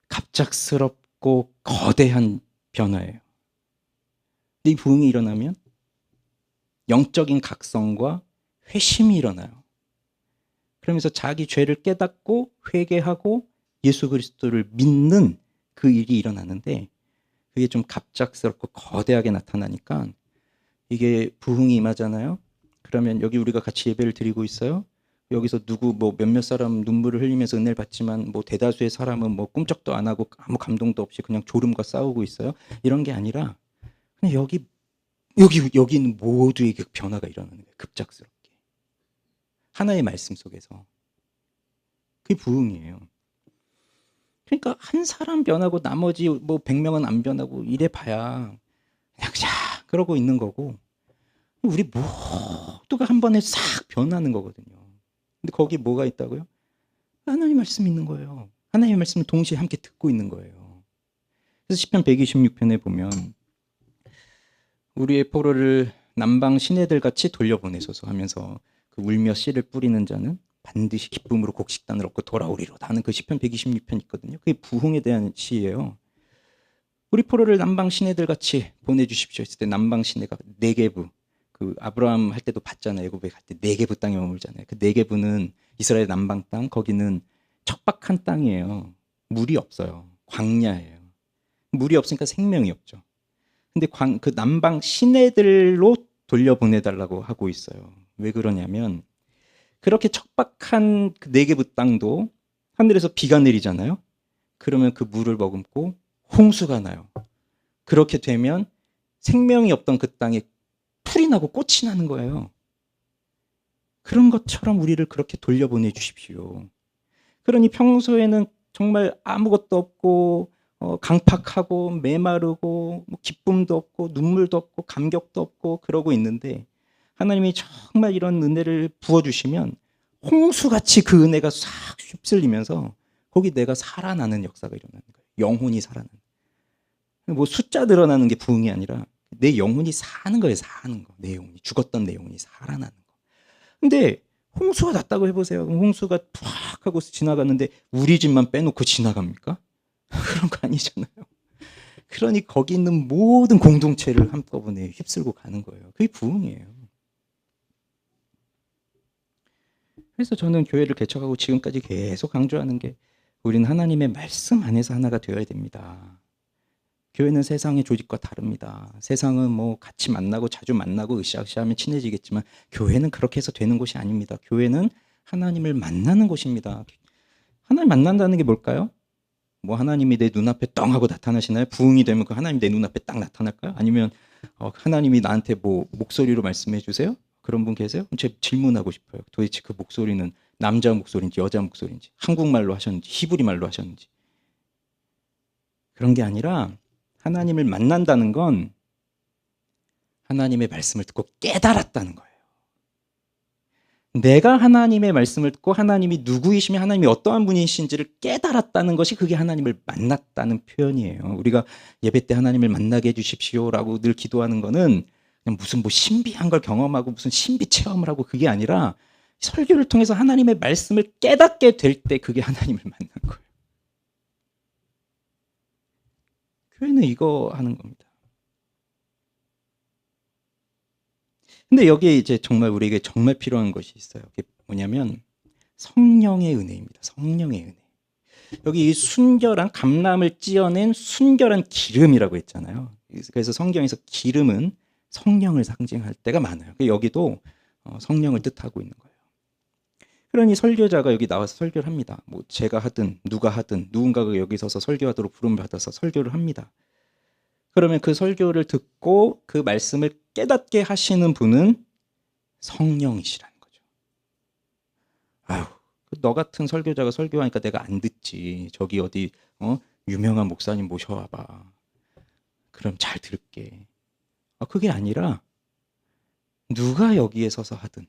갑작스럽고 거대한 변화예요. 이 부흥이 일어나면 영적인 각성과 회심이 일어나요. 그러면서 자기 죄를 깨닫고 회개하고 예수 그리스도를 믿는 그 일이 일어나는데, 그게 좀 갑작스럽고 거대하게 나타나니까 이게 부흥이 임하잖아요. 그러면 여기 우리가 같이 예배를 드리고 있어요. 여기서 누구 뭐 몇몇 사람 눈물을 흘리면서 은혜를 받지만 뭐 대다수의 사람은 뭐 꿈쩍도 안 하고 아무 감동도 없이 그냥 졸음과 싸우고 있어요. 이런 게 아니라 그냥 여기 있는 모두에게 변화가 일어나는 거예요. 급작스럽게. 하나의 말씀 속에서. 그게 부흥이에요. 그러니까 한 사람 변하고 나머지 뭐 100명은 안 변하고 이래 봐야 그냥 자 그러고 있는 거고 우리 모두가 한 번에 싹 변하는 거거든요. 근데 거기 뭐가 있다고요? 하나님 말씀이 있는 거예요. 하나님의 말씀을 동시에 함께 듣고 있는 거예요. 그래서 시편 126편에 보면 우리의 포로를 남방 시내들 같이 돌려보내소서 하면서 그 울며 씨를 뿌리는 자는 반드시 기쁨으로 곡식단을 얻고 돌아오리로다 하는 그 시편 126편 있거든요. 그게 부흥에 대한 시예요. 우리 포로를 남방 시내들 같이 보내주십시오 했을 때 남방 시내가 네게부, 그 아브라함 할 때도 봤잖아요. 애굽에 갈 때 네게부 땅에 머물잖아요. 그 네게부는 이스라엘 남방 땅, 거기는 척박한 땅이에요. 물이 없어요. 광야예요. 물이 없으니까 생명이 없죠. 근데 그 남방 시내들로 돌려보내달라고 하고 있어요. 왜 그러냐면 그렇게 척박한 그 네게부 땅도 하늘에서 비가 내리잖아요. 그러면 그 물을 머금고 홍수가 나요. 그렇게 되면 생명이 없던 그 땅에 풀이 나고 꽃이 나는 거예요. 그런 것처럼 우리를 그렇게 돌려보내 주십시오. 그러니 평소에는 정말 아무것도 없고 강팍하고 메마르고 뭐 기쁨도 없고 눈물도 없고 감격도 없고 그러고 있는데 하나님이 정말 이런 은혜를 부어주시면 홍수같이 그 은혜가 싹 휩쓸리면서 거기 내가 살아나는 역사가 일어나는 거예요. 영혼이 살아나는. 뭐 숫자 늘어나는 게 부흥이 아니라 내 영혼이 사는 거예요. 사는 거. 내 영혼이 죽었던 내 영혼이 살아나는 거. 근데 홍수가 났다고 해보세요. 홍수가 팍 하고 지나갔는데 우리 집만 빼놓고 지나갑니까? 그런 거 아니잖아요. 그러니 거기 있는 모든 공동체를 한꺼번에 휩쓸고 가는 거예요. 그게 부흥이에요. 그래서 저는 교회를 개척하고 지금까지 계속 강조하는 게 우리는 하나님의 말씀 안에서 하나가 되어야 됩니다. 교회는 세상의 조직과 다릅니다. 세상은 뭐 같이 만나고 자주 만나고 으쌰으쌰하면 친해지겠지만 교회는 그렇게 해서 되는 곳이 아닙니다. 교회는 하나님을 만나는 곳입니다. 하나님 만난다는 게 뭘까요? 뭐 하나님이 내 눈앞에 떵 하고 나타나시나요? 부흥이 되면 그 하나님 내 눈앞에 딱 나타날까요? 아니면 하나님이 나한테 뭐 목소리로 말씀해 주세요? 그런 분 계세요? 제가 질문하고 싶어요. 도대체 그 목소리는 남자 목소리인지 여자 목소리인지 한국말로 하셨는지 히브리 말로 하셨는지 그런 게 아니라 하나님을 만난다는 건 하나님의 말씀을 듣고 깨달았다는 거예요. 내가 하나님의 말씀을 듣고 하나님이 누구이시며 하나님이 어떠한 분이신지를 깨달았다는 것이 그게 하나님을 만났다는 표현이에요. 우리가 예배 때 하나님을 만나게 해주십시오라고 늘 기도하는 거는 그냥 무슨 뭐 신비한 걸 경험하고 무슨 신비 체험을 하고 그게 아니라 설교를 통해서 하나님의 말씀을 깨닫게 될 때 그게 하나님을 만난 거예요. 교회는 이거 하는 겁니다. 근데 여기에 이제 정말 우리에게 정말 필요한 것이 있어요. 그게 뭐냐면 성령의 은혜입니다. 성령의 은혜. 여기 이 순결한 감람을 찧어낸 순결한 기름이라고 했잖아요. 그래서 성경에서 기름은 성령을 상징할 때가 많아요. 여기도 성령을 뜻하고 있는 거예요. 그러니 설교자가 여기 나와서 설교를 합니다. 뭐 제가 하든 누가 하든 누군가가 여기 서서 설교하도록 부름을 받아서 설교를 합니다. 그러면 그 설교를 듣고 그 말씀을 깨닫게 하시는 분은 성령이시라는 거죠. 아유, 너 같은 설교자가 설교하니까 내가 안 듣지. 저기 어디 유명한 목사님 모셔와봐. 그럼 잘 들을게. 그게 아니라 누가 여기에 서서 하든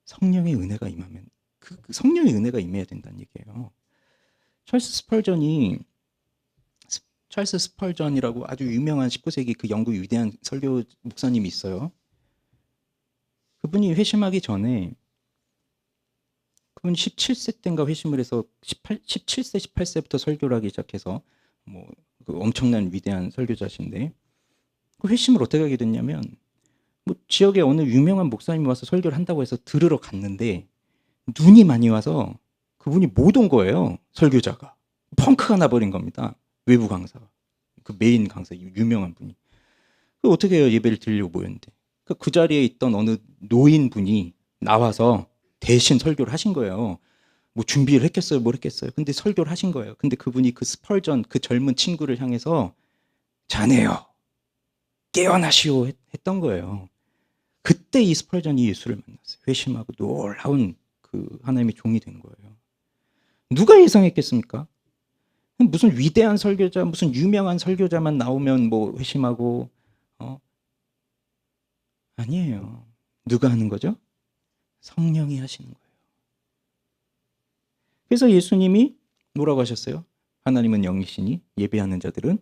성령의 은혜가 임하면 그 성령의 은혜가 임해야 된다는 얘기예요. 찰스 스펄전이라고 아주 유명한 19세기 그 영국 위대한 설교 목사님이 있어요. 그분이 회심하기 전에 그분 17세 때인가 회심을 해서 17세, 18세부터 설교를 하기 시작해서 그 엄청난 위대한 설교자신데 그 회심을 어떻게 하게 됐냐면 뭐 지역에 어느 유명한 목사님이 와서 설교를 한다고 해서 들으러 갔는데 눈이 많이 와서 그분이 못 온 거예요. 설교자가. 펑크가 나버린 겁니다. 외부 강사가. 그 메인 강사, 유명한 분이. 그 어떻게 해요? 예배를 드리려고 모였는데. 그 자리에 있던 어느 노인분이 나와서 대신 설교를 하신 거예요. 뭐 준비를 했겠어요? 뭘 했겠어요? 근데 설교를 하신 거예요. 근데 그분이 그 스펄전, 그 젊은 친구를 향해서 자네요, 깨어나시오 했던 거예요. 그때 이 스펄전이 예수를 만났어요. 회심하고 놀라운 그 하나님의 종이 된 거예요. 누가 예상했겠습니까? 무슨 위대한 설교자, 무슨 유명한 설교자만 나오면 뭐 회심하고, 아니에요. 누가 하는 거죠? 성령이 하시는 거예요. 그래서 예수님이 뭐라고 하셨어요? 하나님은 영이시니 예배하는 자들은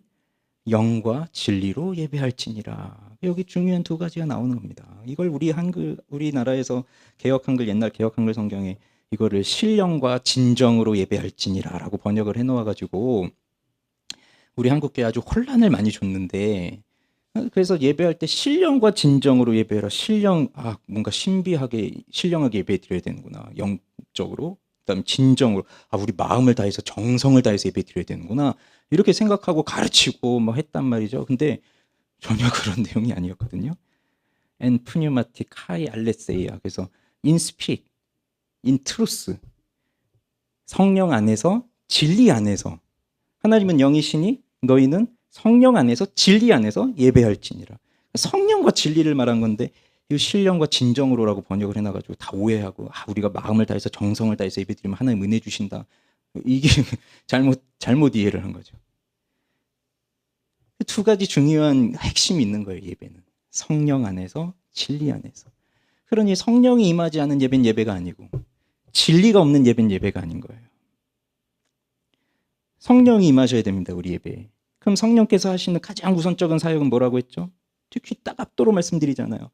영과 진리로 예배할지니라. 여기 중요한 두 가지가 나오는 겁니다. 이걸 우리나라에서 개역 한글, 옛날 개역 한글 성경에 이거를 신령과 진정으로 예배할지니라라고 번역을 해놓아 가지고 우리 한국교회 아주 혼란을 많이 줬는데, 그래서 예배할 때 신령과 진정으로 예배해라. 뭔가 신비하게 신령하게 예배 드려야 되는구나. 영적으로. 그다음 진정으로, 우리 마음을 다해서 정성을 다해서 예배 드려야 되는구나. 이렇게 생각하고 가르치고 뭐 했단 말이죠. 근데 전혀 그런 내용이 아니었거든요. 엔 푸뉴마틱 하이 알레세이아. 그래서 인 스피릿, 인 트루스. 성령 안에서, 진리 안에서. 하나님은 영이시니 너희는 성령 안에서, 진리 안에서 예배할지니라. 성령과 진리를 말한 건데 이 신령과 진정으로라고 번역을 해놔가지고 다 오해하고, 우리가 마음을 다해서 정성을 다해서 예배드리면 하나님 은혜 주신다. 이게 잘못 이해를 한 거죠. 두 가지 중요한 핵심이 있는 거예요. 예배는 성령 안에서, 진리 안에서. 그러니 성령이 임하지 않은 예배는 예배가 아니고, 진리가 없는 예배는 예배가 아닌 거예요. 성령이 임하셔야 됩니다. 우리 예배에. 그럼 성령께서 하시는 가장 우선적인 사역은 뭐라고 했죠? 특히 딱 앞도로 말씀드리잖아요.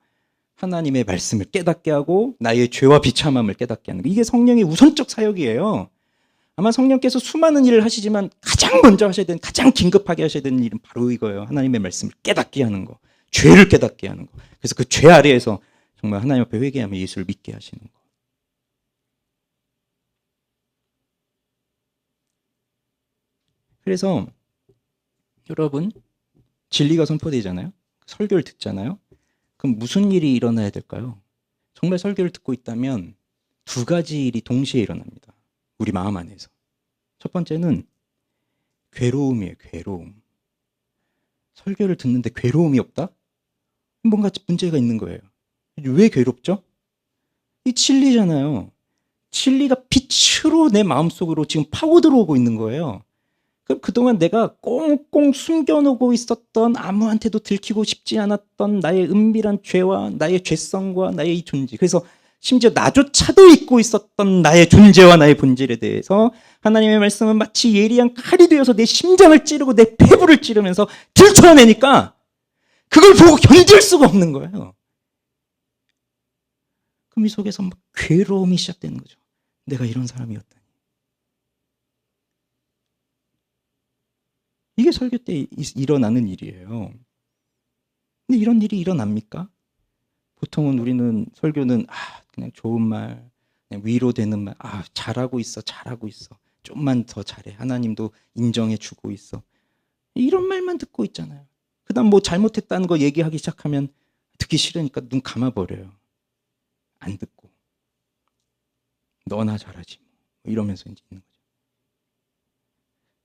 하나님의 말씀을 깨닫게 하고 나의 죄와 비참함을 깨닫게 하는 거. 이게 성령의 우선적 사역이에요. 아마 성령께서 수많은 일을 하시지만 가장 먼저 하셔야 되는, 가장 긴급하게 하셔야 되는 일은 바로 이거예요. 하나님의 말씀을 깨닫게 하는 거. 죄를 깨닫게 하는 거. 그래서 그 죄 아래에서 정말 하나님 앞에 회개하며 예수를 믿게 하시는 거. 그래서 여러분, 진리가 선포되잖아요. 설교를 듣잖아요. 그럼 무슨 일이 일어나야 될까요? 정말 설교를 듣고 있다면 두 가지 일이 동시에 일어납니다. 우리 마음 안에서. 첫 번째는 괴로움이에요. 괴로움. 설교를 듣는데 괴로움이 없다? 뭔가 문제가 있는 거예요. 왜 괴롭죠? 이 진리잖아요. 진리가 빛으로 내 마음속으로 지금 파고 들어오고 있는 거예요. 그동안 내가 꽁꽁 숨겨놓고 있었던, 아무한테도 들키고 싶지 않았던 나의 은밀한 죄와 나의 죄성과 나의 이 존재, 그래서 심지어 나조차도 잊고 있었던 나의 존재와 나의 본질에 대해서 하나님의 말씀은 마치 예리한 칼이 되어서 내 심장을 찌르고 내 폐부를 찌르면서 들춰내니까 그걸 보고 견딜 수가 없는 거예요. 그럼 이 속에서 막 괴로움이 시작되는 거죠. 내가 이런 사람이었다니. 이게 설교 때 일어나는 일이에요. 근데 이런 일이 일어납니까? 보통은 우리는 설교는 그냥 좋은 말, 그냥 위로되는 말, 잘하고 있어, 잘하고 있어, 좀만 더 잘해, 하나님도 인정해 주고 있어, 이런 말만 듣고 있잖아요. 그다음 뭐 잘못했다는 거 얘기하기 시작하면 듣기 싫으니까 눈 감아버려요. 안 듣고 너나 잘하지 뭐 이러면서 이제 있는 거죠.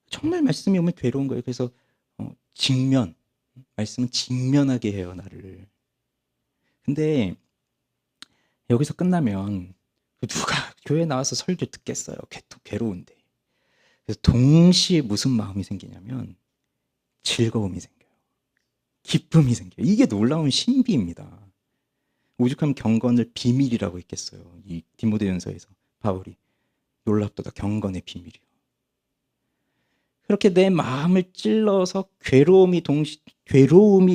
정말 말씀이 오면 괴로운 거예요. 그래서 말씀은 직면하게 해요, 나를. 근데 여기서 끝나면 누가 교회 나와서 설교 듣겠어요? 괴로운데. 그래서 동시에 무슨 마음이 생기냐면 즐거움이 생겨요. 기쁨이 생겨요. 이게 놀라운 신비입니다. 오죽하면 경건을 비밀이라고 했겠어요. 이 디모데전서에서 바울이 놀랍도다 경건의 비밀이요. 그렇게 내 마음을 찔러서 괴로움이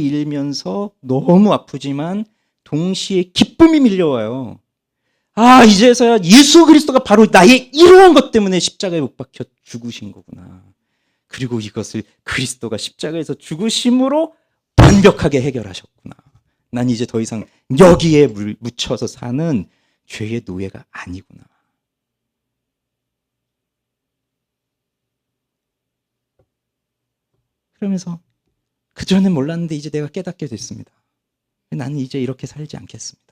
일면서 너무 아프지만 동시에 기쁨이 밀려와요. 이제서야 예수 그리스도가 바로 나의 이러한 것 때문에 십자가에 못 박혀 죽으신 거구나. 그리고 이것을 그리스도가 십자가에서 죽으심으로 완벽하게 해결하셨구나. 난 이제 더 이상 여기에 묻혀서 사는 죄의 노예가 아니구나. 그러면서 그전엔 몰랐는데 이제 내가 깨닫게 됐습니다. 나는 이제 이렇게 살지 않겠습니다.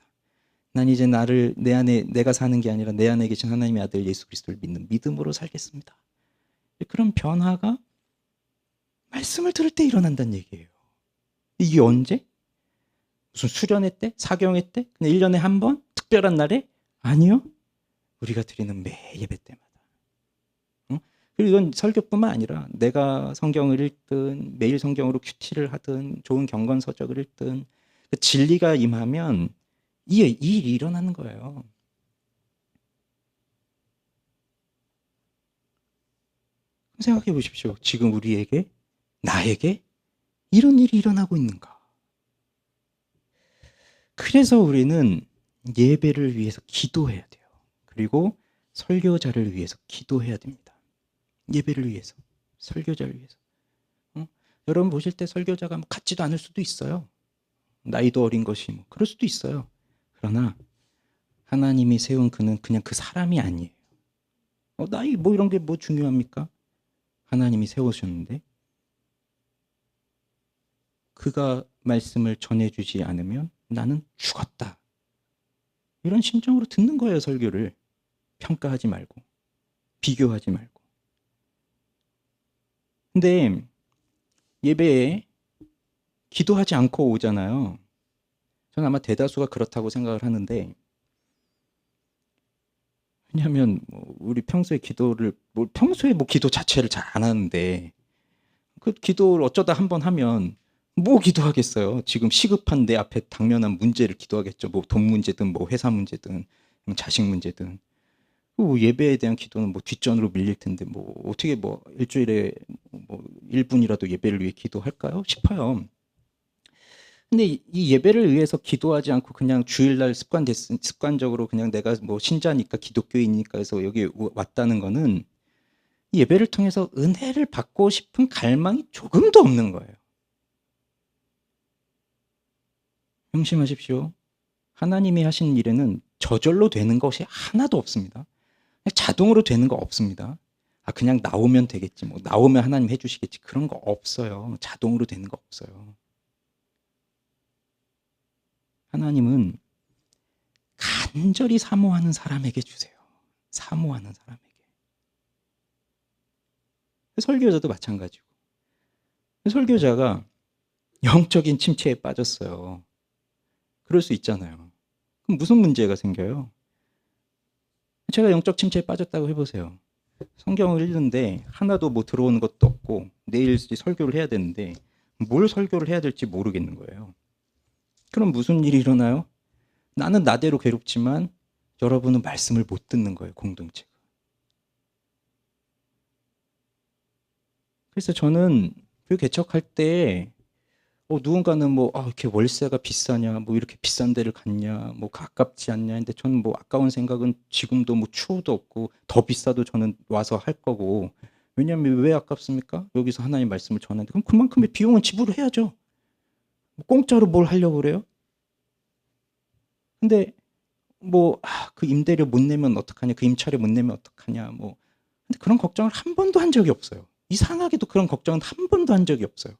난 이제 나를 내 안에 내가 사는 게 아니라 내 안에 계신 하나님의 아들 예수 그리스도를 믿는 믿음으로 살겠습니다. 그런 변화가 말씀을 들을 때 일어난다는 얘기예요. 이게 언제? 무슨 수련회 때? 사경회 때? 그냥 1년에 한 번? 특별한 날에? 아니요. 우리가 드리는 매 예배 때마다. 그리고 이건 설교뿐만 아니라 내가 성경을 읽든 매일 성경으로 큐티를 하든 좋은 경건서적을 읽든 그 진리가 임하면 이 일이 일어나는 거예요. 생각해 보십시오. 지금 우리에게, 나에게 이런 일이 일어나고 있는가? 그래서 우리는 예배를 위해서 기도해야 돼요. 그리고 설교자를 위해서 기도해야 됩니다. 예배를 위해서, 설교자를 위해서. 여러분 보실 때 설교자가 같지도 않을 수도 있어요. 나이도 어린 것이 뭐 그럴 수도 있어요. 그러나 하나님이 세운 그는 그냥 그 사람이 아니에요. 나이 뭐 이런 게 뭐 중요합니까? 하나님이 세우셨는데 그가 말씀을 전해주지 않으면 나는 죽었다. 이런 심정으로 듣는 거예요. 설교를. 평가하지 말고 비교하지 말고. 근데 예배에 기도하지 않고 오잖아요. 저는 아마 대다수가 그렇다고 생각을 하는데, 왜냐하면 우리 평소에 기도를 평소에 기도 자체를 잘 안 하는데 그 기도를 어쩌다 한번 하면 뭐 기도하겠어요. 지금 시급한 내 앞에 당면한 문제를 기도하겠죠. 뭐 돈 문제든 뭐 회사 문제든 자식 문제든. 예배에 대한 기도는 뒷전으로 밀릴 텐데 어떻게 일주일에 1분이라도 예배를 위해 기도할까요? 싶어요. 근데 이 예배를 위해서 기도하지 않고 그냥 주일날 습관적으로 그냥 내가 신자니까 기독교인이니까 해서 여기 왔다는 거는 이 예배를 통해서 은혜를 받고 싶은 갈망이 조금도 없는 거예요. 명심하십시오. 하나님이 하신 일에는 저절로 되는 것이 하나도 없습니다. 자동으로 되는 거 없습니다. 그냥 나오면 되겠지. 나오면 하나님 해주시겠지. 그런 거 없어요. 자동으로 되는 거 없어요. 하나님은 간절히 사모하는 사람에게 주세요. 사모하는 사람에게. 설교자도 마찬가지고. 설교자가 영적인 침체에 빠졌어요. 그럴 수 있잖아요. 그럼 무슨 문제가 생겨요? 제가 영적 침체에 빠졌다고 해보세요. 성경을 읽는데 하나도 들어오는 것도 없고 내일 설교를 해야 되는데 뭘 설교를 해야 될지 모르겠는 거예요. 그럼 무슨 일이 일어나요? 나는 나대로 괴롭지만 여러분은 말씀을 못 듣는 거예요. 공동체가. 그래서 저는 교회 개척할 때 누군가는 이렇게 월세가 비싸냐, 이렇게 비싼 데를 갔냐, 가깝지 않냐. 근데 저는 아까운 생각은 지금도 추후도 없고 더 비싸도 저는 와서 할 거고. 왜냐하면 왜 아깝습니까? 여기서 하나님 말씀을 전하는데 그럼 그만큼의 비용은 지불해야죠. 공짜로 뭘 하려고 그래요? 근데 그 임대료 못 내면 어떡하냐, 그 임차료 못 내면 어떡하냐, 근데 그런 걱정을 한 번도 한 적이 없어요. 이상하게도 그런 걱정은 한 번도 한 적이 없어요.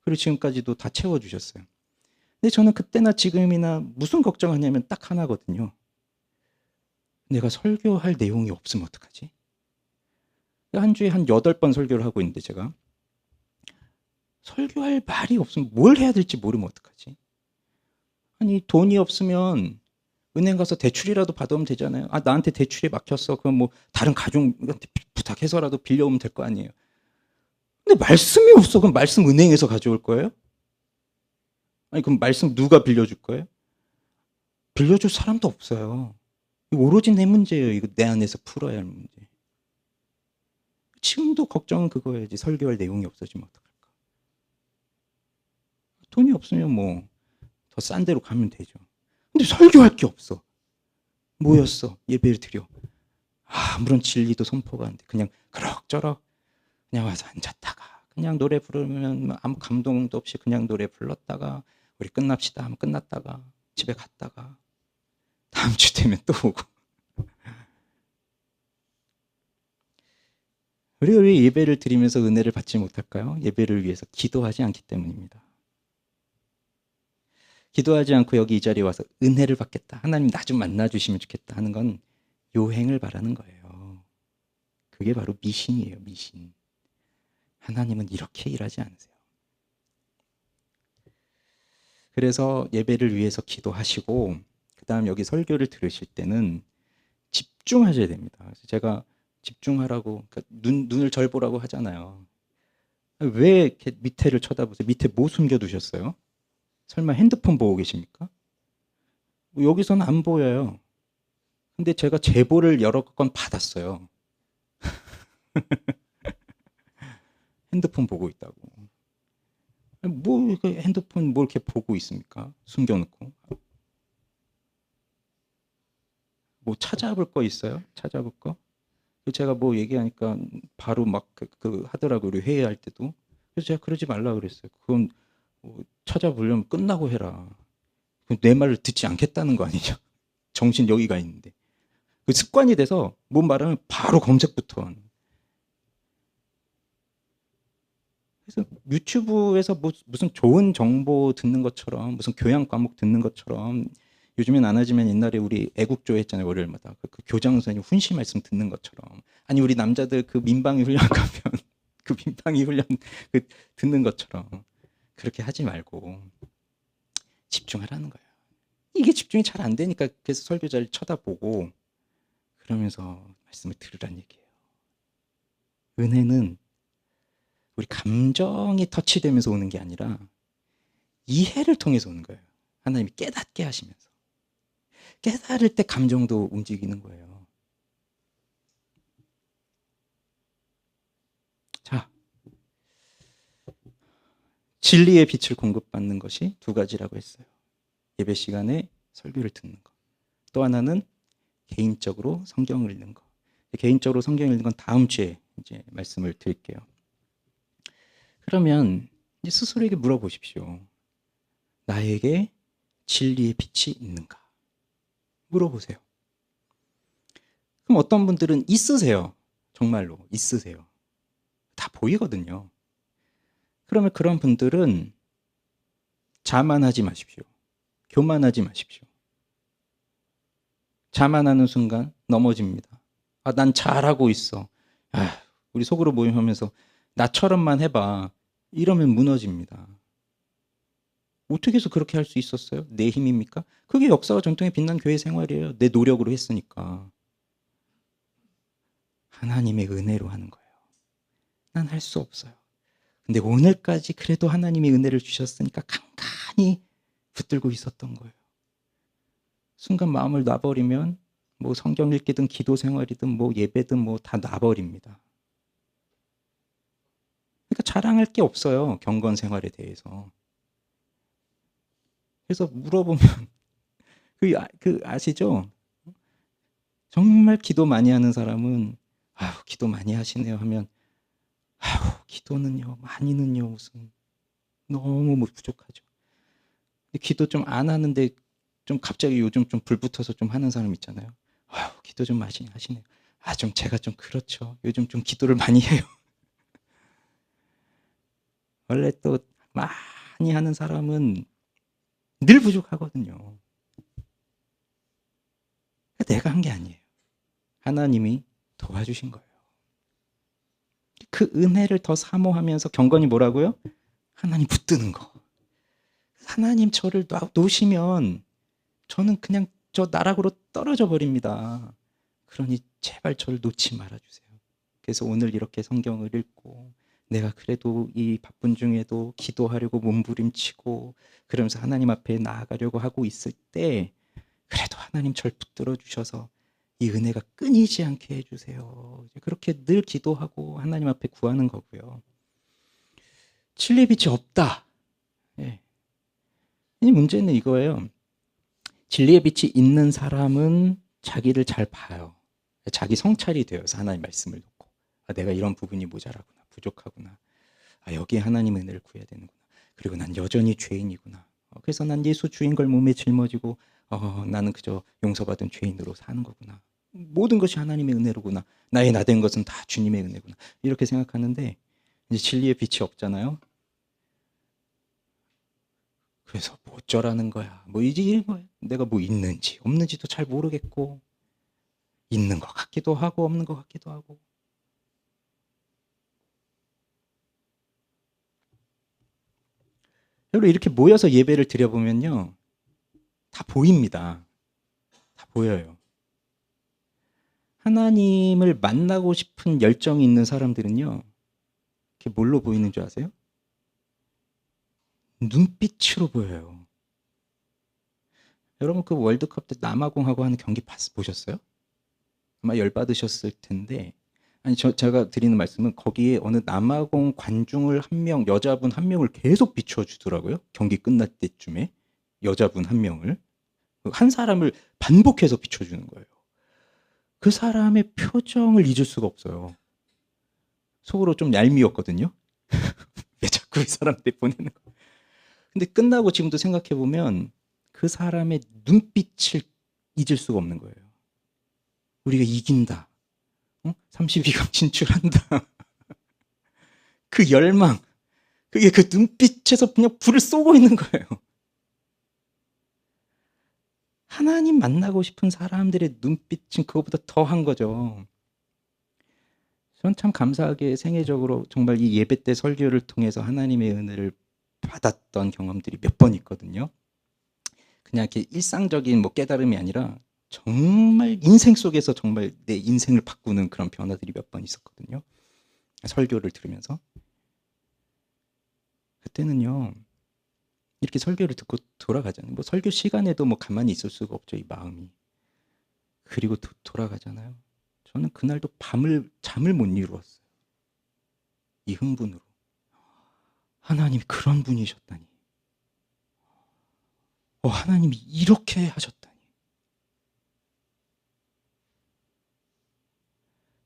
그리고 지금까지도 다 채워주셨어요. 근데 저는 그때나 지금이나 무슨 걱정하냐면 딱 하나거든요. 내가 설교할 내용이 없으면 어떡하지? 한 주에 한 8번 설교를 하고 있는데 제가 설교할 말이 없으면 뭘 해야 될지 모르면 어떡하지? 아니 돈이 없으면 은행 가서 대출이라도 받으면 되잖아요. 나한테 대출이 막혔어. 그럼 다른 가족한테 부탁해서라도 빌려오면 될 거 아니에요. 근데 말씀이 없어. 그럼 말씀 은행에서 가져올 거예요? 아니 그럼 말씀 누가 빌려줄 거예요? 빌려줄 사람도 없어요. 오로지 내 문제예요. 이거 내 안에서 풀어야 할 문제. 지금도 걱정은 그거예요. 설교할 내용이 없어지면 어떡할까? 돈이 없으면 더 싼 데로 가면 되죠. 근데 설교할 게 없어. 모였어. 예배를 드려. 아무런 진리도 선포가 안 돼. 그냥 그럭저럭 그냥 와서 앉았다가 그냥 노래 부르면 아무 감동도 없이 그냥 노래 불렀다가 우리 끝납시다 하면 끝났다가 집에 갔다가 다음 주 되면 또 오고. 우리가 왜 예배를 드리면서 은혜를 받지 못할까요? 예배를 위해서 기도하지 않기 때문입니다. 기도하지 않고 여기 이 자리에 와서 은혜를 받겠다, 하나님 나 좀 만나주시면 좋겠다 하는 건 요행을 바라는 거예요. 그게 바로 미신이에요, 미신. 하나님은 이렇게 일하지 않으세요. 그래서 예배를 위해서 기도하시고 그 다음 여기 설교를 들으실 때는 집중하셔야 됩니다. 그래서 제가 집중하라고, 그러니까 눈을 절 보라고 하잖아요. 왜 이렇게 밑에를 쳐다보세요? 밑에 뭐 숨겨두셨어요? 설마 핸드폰 보고 계십니까? 여기서는 안 보여요. 근데 제가 제보를 여러 건 받았어요. 핸드폰 보고 있다고. 뭐 이렇게 핸드폰 뭐 이렇게 보고 있습니까? 숨겨놓고. 뭐 찾아볼 거 있어요? 찾아볼 거? 제가 뭐 얘기하니까 바로 막 하더라고요. 우리 회의할 때도. 그래서 제가 그러지 말라 그랬어요. 그건 뭐 찾아보려면 끝나고 해라. 내 말을 듣지 않겠다는 거 아니냐. 정신 여기가 있는데. 그 습관이 돼서 뭔 말하면 바로 검색부터 하는. 그래서 유튜브에서 뭐 무슨 좋은 정보 듣는 것처럼, 무슨 교양 과목 듣는 것처럼, 요즘엔 안 하지만 옛날에 우리 애국조 했잖아요, 월요일마다. 그 교장 선생님 훈시 말씀 듣는 것처럼. 아니 우리 남자들 그 민방위 훈련 가면 그 민방위 훈련 그 듣는 것처럼 그렇게 하지 말고 집중하라는 거예요. 이게 집중이 잘 안 되니까 그래서 설교자를 쳐다보고 그러면서 말씀을 들으란 얘기예요. 은혜는 우리 감정이 터치되면서 오는 게 아니라 이해를 통해서 오는 거예요. 하나님이 깨닫게 하시면서. 깨달을 때 감정도 움직이는 거예요. 자, 진리의 빛을 공급받는 것이 두 가지라고 했어요. 예배 시간에 설교를 듣는 거. 또 하나는 개인적으로 성경을 읽는 거. 개인적으로 성경을 읽는 건 다음 주에 이제 말씀을 드릴게요. 그러면 이제 스스로에게 물어보십시오. 나에게 진리의 빛이 있는가? 물어보세요. 그럼 어떤 분들은 있으세요. 정말로 있으세요. 다 보이거든요. 그러면 그런 분들은 자만하지 마십시오. 교만하지 마십시오. 자만하는 순간 넘어집니다. 아, 난 잘하고 있어. 아, 우리 속으로 모임하면서 나처럼만 해봐. 이러면 무너집니다. 어떻게 해서 그렇게 할 수 있었어요? 내 힘입니까? 그게 역사와 전통에 빛난 교회 생활이에요. 내 노력으로 했으니까. 하나님의 은혜로 하는 거예요. 난 할 수 없어요. 근데 오늘까지 그래도 하나님이 은혜를 주셨으니까 간간히 붙들고 있었던 거예요. 순간 마음을 놔버리면 뭐 성경 읽기든 기도 생활이든 뭐 예배든 뭐 다 놔버립니다. 그러니까 자랑할 게 없어요. 경건 생활에 대해서. 그래서 물어보면 아시죠? 정말 기도 많이 하는 사람은 아유 기도 많이 하시네요 하면 아유 기도는요 많이는요 무슨 너무 부족하죠. 기도 좀 안 하는데 좀 갑자기 요즘 좀 불붙어서 좀 하는 사람 있잖아요. 아유 기도 좀 많이 하시네요. 아 좀 제가 좀 그렇죠. 요즘 좀 기도를 많이 해요. 원래 또 많이 하는 사람은 늘 부족하거든요. 내가 한 게 아니에요. 하나님이 도와주신 거예요. 그 은혜를 더 사모하면서 경건이 뭐라고요? 하나님 붙드는 거. 하나님 저를 놓으시면 저는 그냥 저 나락으로 떨어져 버립니다. 그러니 제발 저를 놓지 말아주세요. 그래서 오늘 이렇게 성경을 읽고 내가 그래도 이 바쁜 중에도 기도하려고 몸부림치고 그러면서 하나님 앞에 나아가려고 하고 있을 때 그래도 하나님 절 붙들어 주셔서 이 은혜가 끊이지 않게 해주세요. 그렇게 늘 기도하고 하나님 앞에 구하는 거고요. 진리의 빛이 없다. 예. 이 문제는 이거예요. 진리의 빛이 있는 사람은 자기를 잘 봐요. 자기 성찰이 돼요. 하나님 말씀을 놓고. 아, 내가 이런 부분이 모자라구나. 부족하구나. 아, 여기에 하나님의 은혜를 구해야 되는구나. 그리고 난 여전히 죄인이구나. 그래서 난 예수 주인 걸 몸에 짊어지고 나는 그저 용서받은 죄인으로 사는 거구나. 모든 것이 하나님의 은혜로구나. 나의 나된 것은 다 주님의 은혜구나. 이렇게 생각하는데 이제 진리의 빛이 없잖아요. 그래서 뭐 어쩌라는 거야. 뭐 이제 내가 뭐 있는지 없는지도 잘 모르겠고 있는 것 같기도 하고 없는 것 같기도 하고. 여러분 이렇게 모여서 예배를 드려보면요. 다 보입니다. 다 보여요. 하나님을 만나고 싶은 열정이 있는 사람들은요. 그게 뭘로 보이는 줄 아세요? 눈빛으로 보여요. 여러분 그 월드컵 때 남아공하고 하는 경기 보셨어요? 아마 열받으셨을 텐데 아니 제가 드리는 말씀은 거기에 어느 남아공 관중을 한 명, 여자분 한 명을 계속 비춰주더라고요. 경기 끝날 때쯤에 여자분 한 명을 한 사람을 반복해서 비춰주는 거예요. 그 사람의 표정을 잊을 수가 없어요. 속으로 좀 얄미웠거든요. 왜 자꾸 이 사람들 보내는 거. 근데 끝나고 지금도 생각해 보면 그 사람의 눈빛을 잊을 수가 없는 거예요. 우리가 이긴다. 32강 진출한다. 그 열망, 그게 그 눈빛에서 그냥 불을 쏘고 있는 거예요. 하나님 만나고 싶은 사람들의 눈빛은 그거보다 더한 거죠. 전 참 감사하게 생애적으로 정말 이 예배 때 설교를 통해서 하나님의 은혜를 받았던 경험들이 몇 번 있거든요. 그냥 이렇게 일상적인 뭐 깨달음이 아니라 정말 인생 속에서 정말 내 인생을 바꾸는 그런 변화들이 몇 번 있었거든요. 설교를 들으면서. 그때는요. 이렇게 설교를 듣고 돌아가잖아요. 뭐 설교 시간에도 뭐 가만히 있을 수가 없죠, 이 마음이. 그리고 돌아가잖아요. 저는 그날도 잠을 못 이루었어요. 이 흥분으로. 하나님이 그런 분이셨다니. 하나님이 이렇게 하셨다니.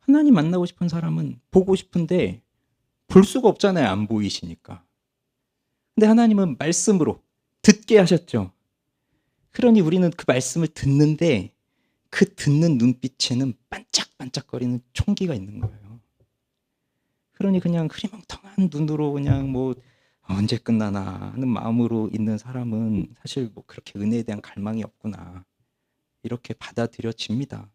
하나님 만나고 싶은 사람은 보고 싶은데 볼 수가 없잖아요. 안 보이시니까. 근데 하나님은 말씀으로 듣게 하셨죠. 그러니 우리는 그 말씀을 듣는데 그 듣는 눈빛에는 반짝반짝거리는 총기가 있는 거예요. 그러니 그냥 흐리멍텅한 눈으로 그냥 뭐 언제 끝나나 하는 마음으로 있는 사람은 사실 뭐 그렇게 은혜에 대한 갈망이 없구나. 이렇게 받아들여집니다.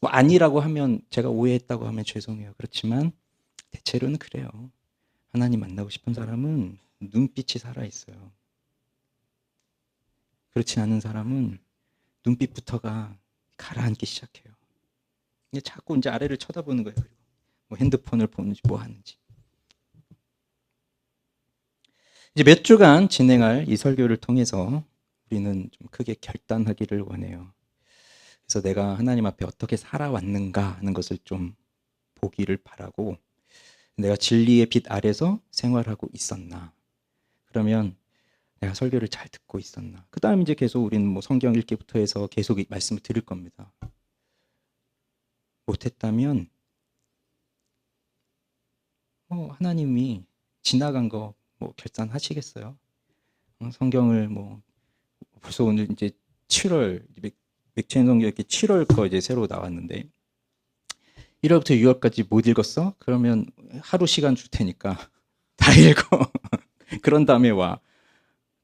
뭐 아니라고 하면 제가 오해했다고 하면 죄송해요. 그렇지만 대체로는 그래요. 하나님 만나고 싶은 사람은 눈빛이 살아있어요. 그렇지 않은 사람은 눈빛부터가 가라앉기 시작해요. 자꾸 이제 아래를 쳐다보는 거예요. 그리고 뭐 핸드폰을 보는지 뭐 하는지. 이제 몇 주간 진행할 이 설교를 통해서 우리는 좀 크게 결단하기를 원해요. 그래서 내가 하나님 앞에 어떻게 살아왔는가 하는 것을 좀 보기를 바라고 내가 진리의 빛 아래서 생활하고 있었나. 그러면 내가 설교를 잘 듣고 있었나. 그 다음 이제 계속 우리는 뭐 성경 읽기부터 해서 계속 이 말씀을 드릴 겁니다. 못했다면 하나님이 지나간 거 뭐 결산하시겠어요? 성경을 뭐 벌써 오늘 이제 7월 맥주행 성경 이렇게 7월 거 이제 새로 나왔는데 1월부터 6월까지 못 읽었어? 그러면 하루 시간 줄 테니까 다 읽어. 그런 다음에 와.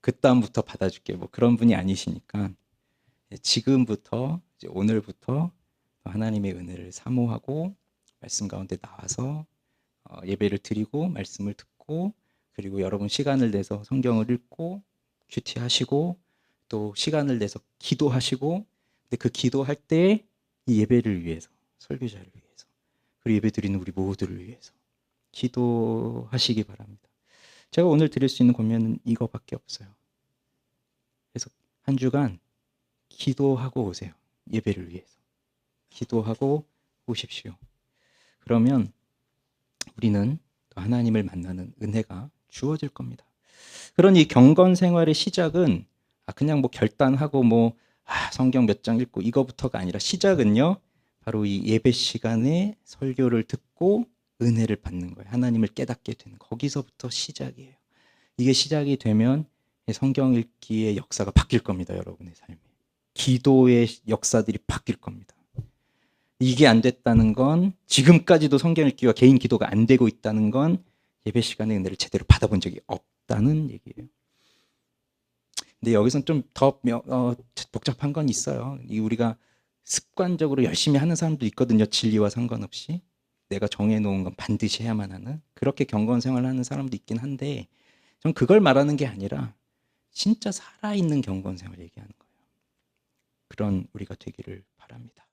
그 다음부터 받아줄게. 뭐 그런 분이 아니시니까 지금부터 이제 오늘부터 하나님의 은혜를 사모하고 말씀 가운데 나와서 예배를 드리고 말씀을 듣고 그리고 여러분 시간을 내서 성경을 읽고 큐티하시고 또 시간을 내서 기도하시고 근데 그 기도할 때 이 예배를 위해서 설교자를 위해서 그리고 예배 드리는 우리 모두를 위해서 기도하시기 바랍니다. 제가 오늘 드릴 수 있는 권면은 이거밖에 없어요. 그래서 한 주간 기도하고 오세요. 예배를 위해서. 기도하고 오십시오. 그러면 우리는 또 하나님을 만나는 은혜가 주어질 겁니다. 그러니 경건 생활의 시작은 그냥 뭐 결단하고 뭐 성경 몇 장 읽고 이거부터가 아니라 시작은요. 바로 이 예배 시간에 설교를 듣고 은혜를 받는 거예요. 하나님을 깨닫게 되는 거기서부터 시작이에요. 이게 시작이 되면 성경 읽기의 역사가 바뀔 겁니다. 여러분의 삶에. 기도의 역사들이 바뀔 겁니다. 이게 안 됐다는 건 지금까지도 성경 읽기와 개인 기도가 안 되고 있다는 건 예배 시간에 은혜를 제대로 받아본 적이 없다는 얘기예요. 근데 여기서는 좀 더 복잡한 건 있어요. 우리가 습관적으로 열심히 하는 사람도 있거든요. 진리와 상관없이. 내가 정해놓은 건 반드시 해야만 하는. 그렇게 경건 생활을 하는 사람도 있긴 한데 전 그걸 말하는 게 아니라 진짜 살아있는 경건 생활을 얘기하는 거예요. 그런 우리가 되기를 바랍니다.